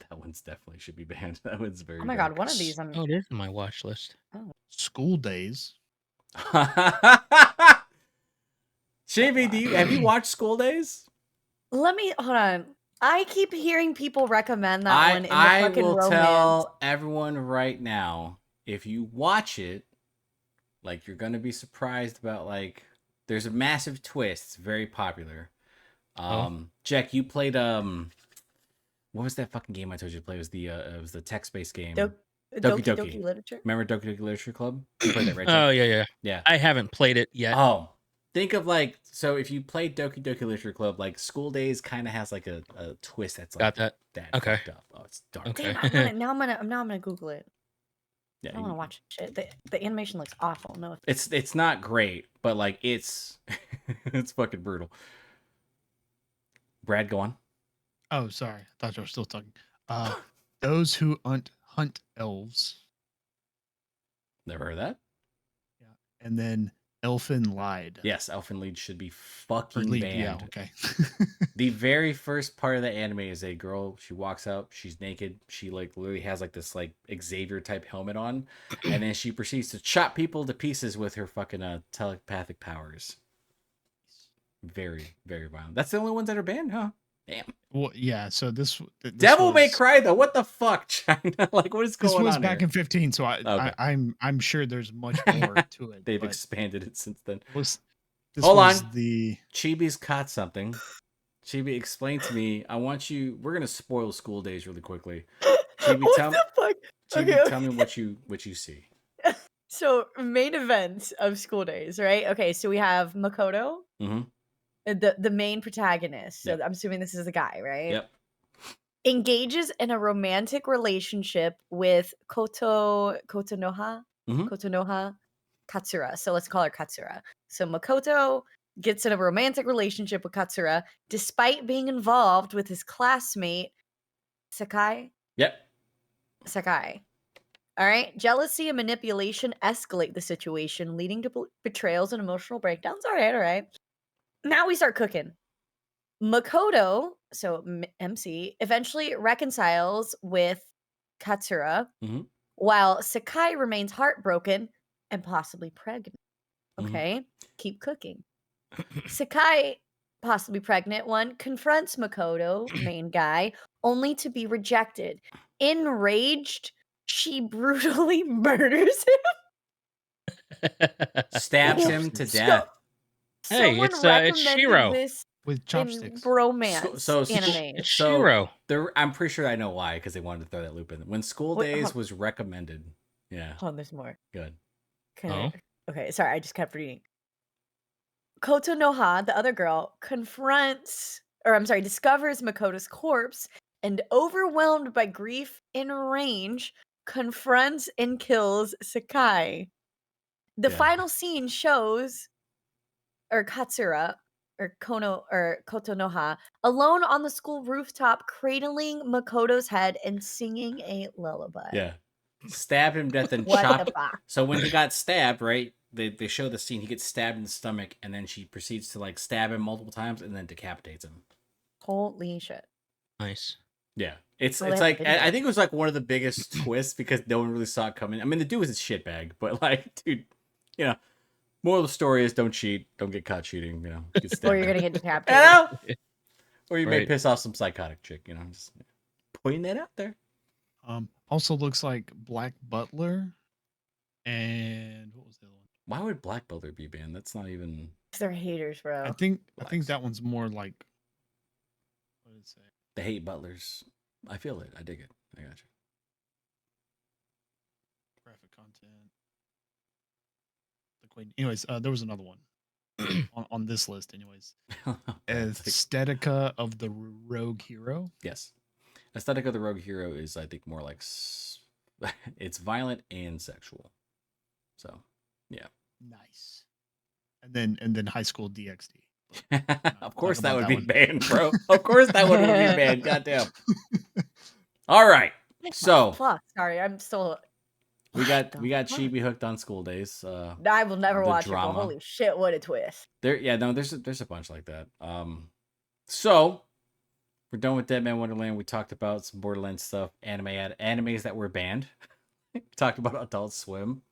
definitely should be banned. That one's very. Oh my dark. god, one of these I'm Oh, it is in my watch list. School Days. Shavy, have you watched School Days? Let me hold on. I keep hearing people recommend that one in the I fucking will romance. tell everyone right now, if you watch it, like you're gonna be surprised about like there's a massive twist. It's very popular. Jack, you played what was that fucking game I told you to play? It was the text-based game. Doki Doki. Doki Literature. Remember Doki Doki Literature Club? You played that, right? Oh, Jack? yeah. Yeah. I haven't played it yet. Oh, think of like, so if you play Doki Doki Literature Club, like School Days kind of has like a twist that's like Got that. Okay. fucked up. Oh, it's dark. Okay. Damn, now I'm gonna Google it. Yeah, I don't want to watch shit. The animation looks awful. No, it's not great, but like it's it's fucking brutal. Brad, go on. Oh, sorry. I thought you were still talking. Those Who Hunt Elves. Never heard that. Yeah. And then Elfin Lied. Yes, Elfin Lied should be Or fucking Lead, banned. yeah, okay. The very first part of the anime is a girl. She walks up. She's naked. She like literally has like this like Xavier type helmet on, and then she proceeds to chop people to pieces with her fucking telepathic powers. Very, very violent. That's the only ones that are banned, huh? Damn. Well, yeah, so this Devil May was- Cry though. What the fuck, China? Like, what is This going was on back here? in 15, so Okay. I'm sure there's much more to it. They've but expanded it since then. this Hold was on. the Chibi's caught something. Chibi, explain to me. We're gonna spoil School Days really quickly. Chibi, what tell, the fuck? Chibi, Okay, tell me what you see. So main events of School Days, right? Okay, so we have Makoto, Mm-hmm. the main protagonist. So Yep. I'm assuming this is the guy, right? Yep. Engages in a romantic relationship with Kotonoha Mhm. Kotonoha Katsura. So let's call her Katsura. So Makoto gets in a romantic relationship with Katsura despite being involved with his classmate Sakai. Yep. Sakai. All right. Jealousy and manipulation escalate the situation, leading to betrayals and emotional breakdowns. All right. All right. Now we start cooking. Makoto, so MC, eventually reconciles with Katsura, Mhm. while Sakai remains heartbroken and possibly pregnant. Mhm. Okay. Keep cooking. Sakai, possibly pregnant one, confronts Makoto, main guy, only to be rejected. Enraged, she brutally murders him. Stabs him to So- death. Hey, Someone it's recommended Shiro. this with in chopsticks. bromance So anime. It's So Shiro. I'm pretty sure I know why, because they wanted to throw that loop in. When School Wait, Days hold- was recommended. Yeah, Hold on, there's more. good. Okay, sorry, I just kept reading. Kotonoha, the other girl, discovers Makoto's corpse and, overwhelmed by grief and rage, confronts and kills Sakai. The Yeah. final scene shows Katsura or Kotonoha alone on the school rooftop, cradling Makoto's head and singing a lullaby. Yeah. Stabbed him to death and What chopped. the fuck? So when he got stabbed, right? They show the scene. He gets stabbed in the stomach, and then she proceeds to like stab him multiple times, and then decapitates him. Holy shit. Nice. Yeah, it's Well, that's like video. I think it was like one of the biggest twists because no one really saw it coming. I mean, the dude was a shitbag, but like, dude, you know, Moral of the story is don't cheat. Don't get caught cheating. You know, get Or stabbed. you're gonna get You decapitated. know? Or you may Right. piss off some psychotic chick. You know, just putting that out there. Also looks like Black Butler, and what was the other one? Why would Black Butler be banned? That's not even. They're haters, bro. I think Relax. that one's more like. What did it say? They hate butlers. I feel it. I dig it. I got you. Graphic content. Anyways, there was another one on this list. Anyways, Aesthetica of the Rogue Hero. Yes. Aesthetic of the Rogue Hero is, I think, more like it's violent and sexual. So, yeah. Nice. And then High School DxD. Of course talk that would about be that banned, bro. Of course that one would be banned. Goddamn. All right. So Fuck. Sorry, I'm still. we got the fuck? Chibi hooked on School Days. I will never the watch it. drama. But holy shit, what a twist! There's a bunch like that. So we're done with Deadman Wonderland. We talked about some Borderlands stuff, animes that were banned. We talked about Adult Swim.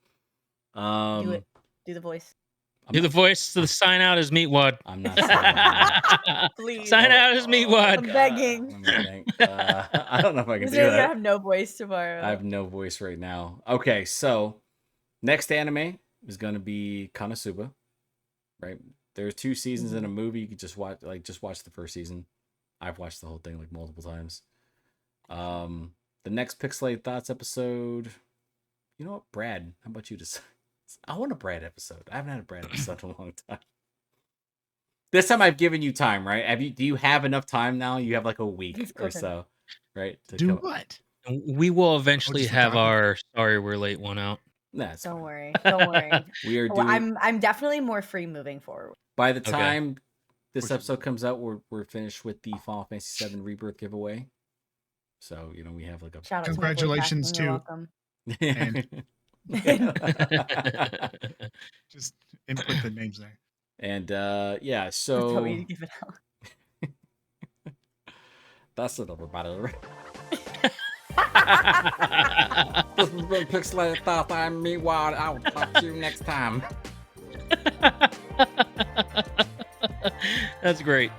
Do it. Do the voice. Do the voice to the sign out as Meatwad. I'm not saying that. Please. Sign out as I'm Meatwad. begging. Let me think. I don't know if I can This do guy's gonna that. have no voice tomorrow. I have no voice right now. Okay, so next anime is going to be Konosuba. Right? There's 2 seasons in a movie. You can just watch the first season. I've watched the whole thing like multiple times. The next Pixelated Thoughts episode. You know what, Brad? How about you just? I want a Brad episode. I haven't had a Brad episode in a long time. This time I've given you time, right? Do you have enough time now? You have like a week He's or cooking. so, right? To Do come- what? We will eventually just have retire? our sorry we're late one out. Nah, it's Don't fine. worry. Don't worry. We are Well, doing. I'm definitely more free moving forward. By the Okay. time this Which is- episode comes out, we're finished with the Final Fantasy VII Rebirth giveaway. So we have like a. Shout out Congratulations to my boy to- Paxton, And- and Just input the names there. yeah, you're welcome. so Tell me to give it out. that's it, everybody. This has been Pixelated Thoughts. I'm Meatwad. I'll talk to you next time. That's great.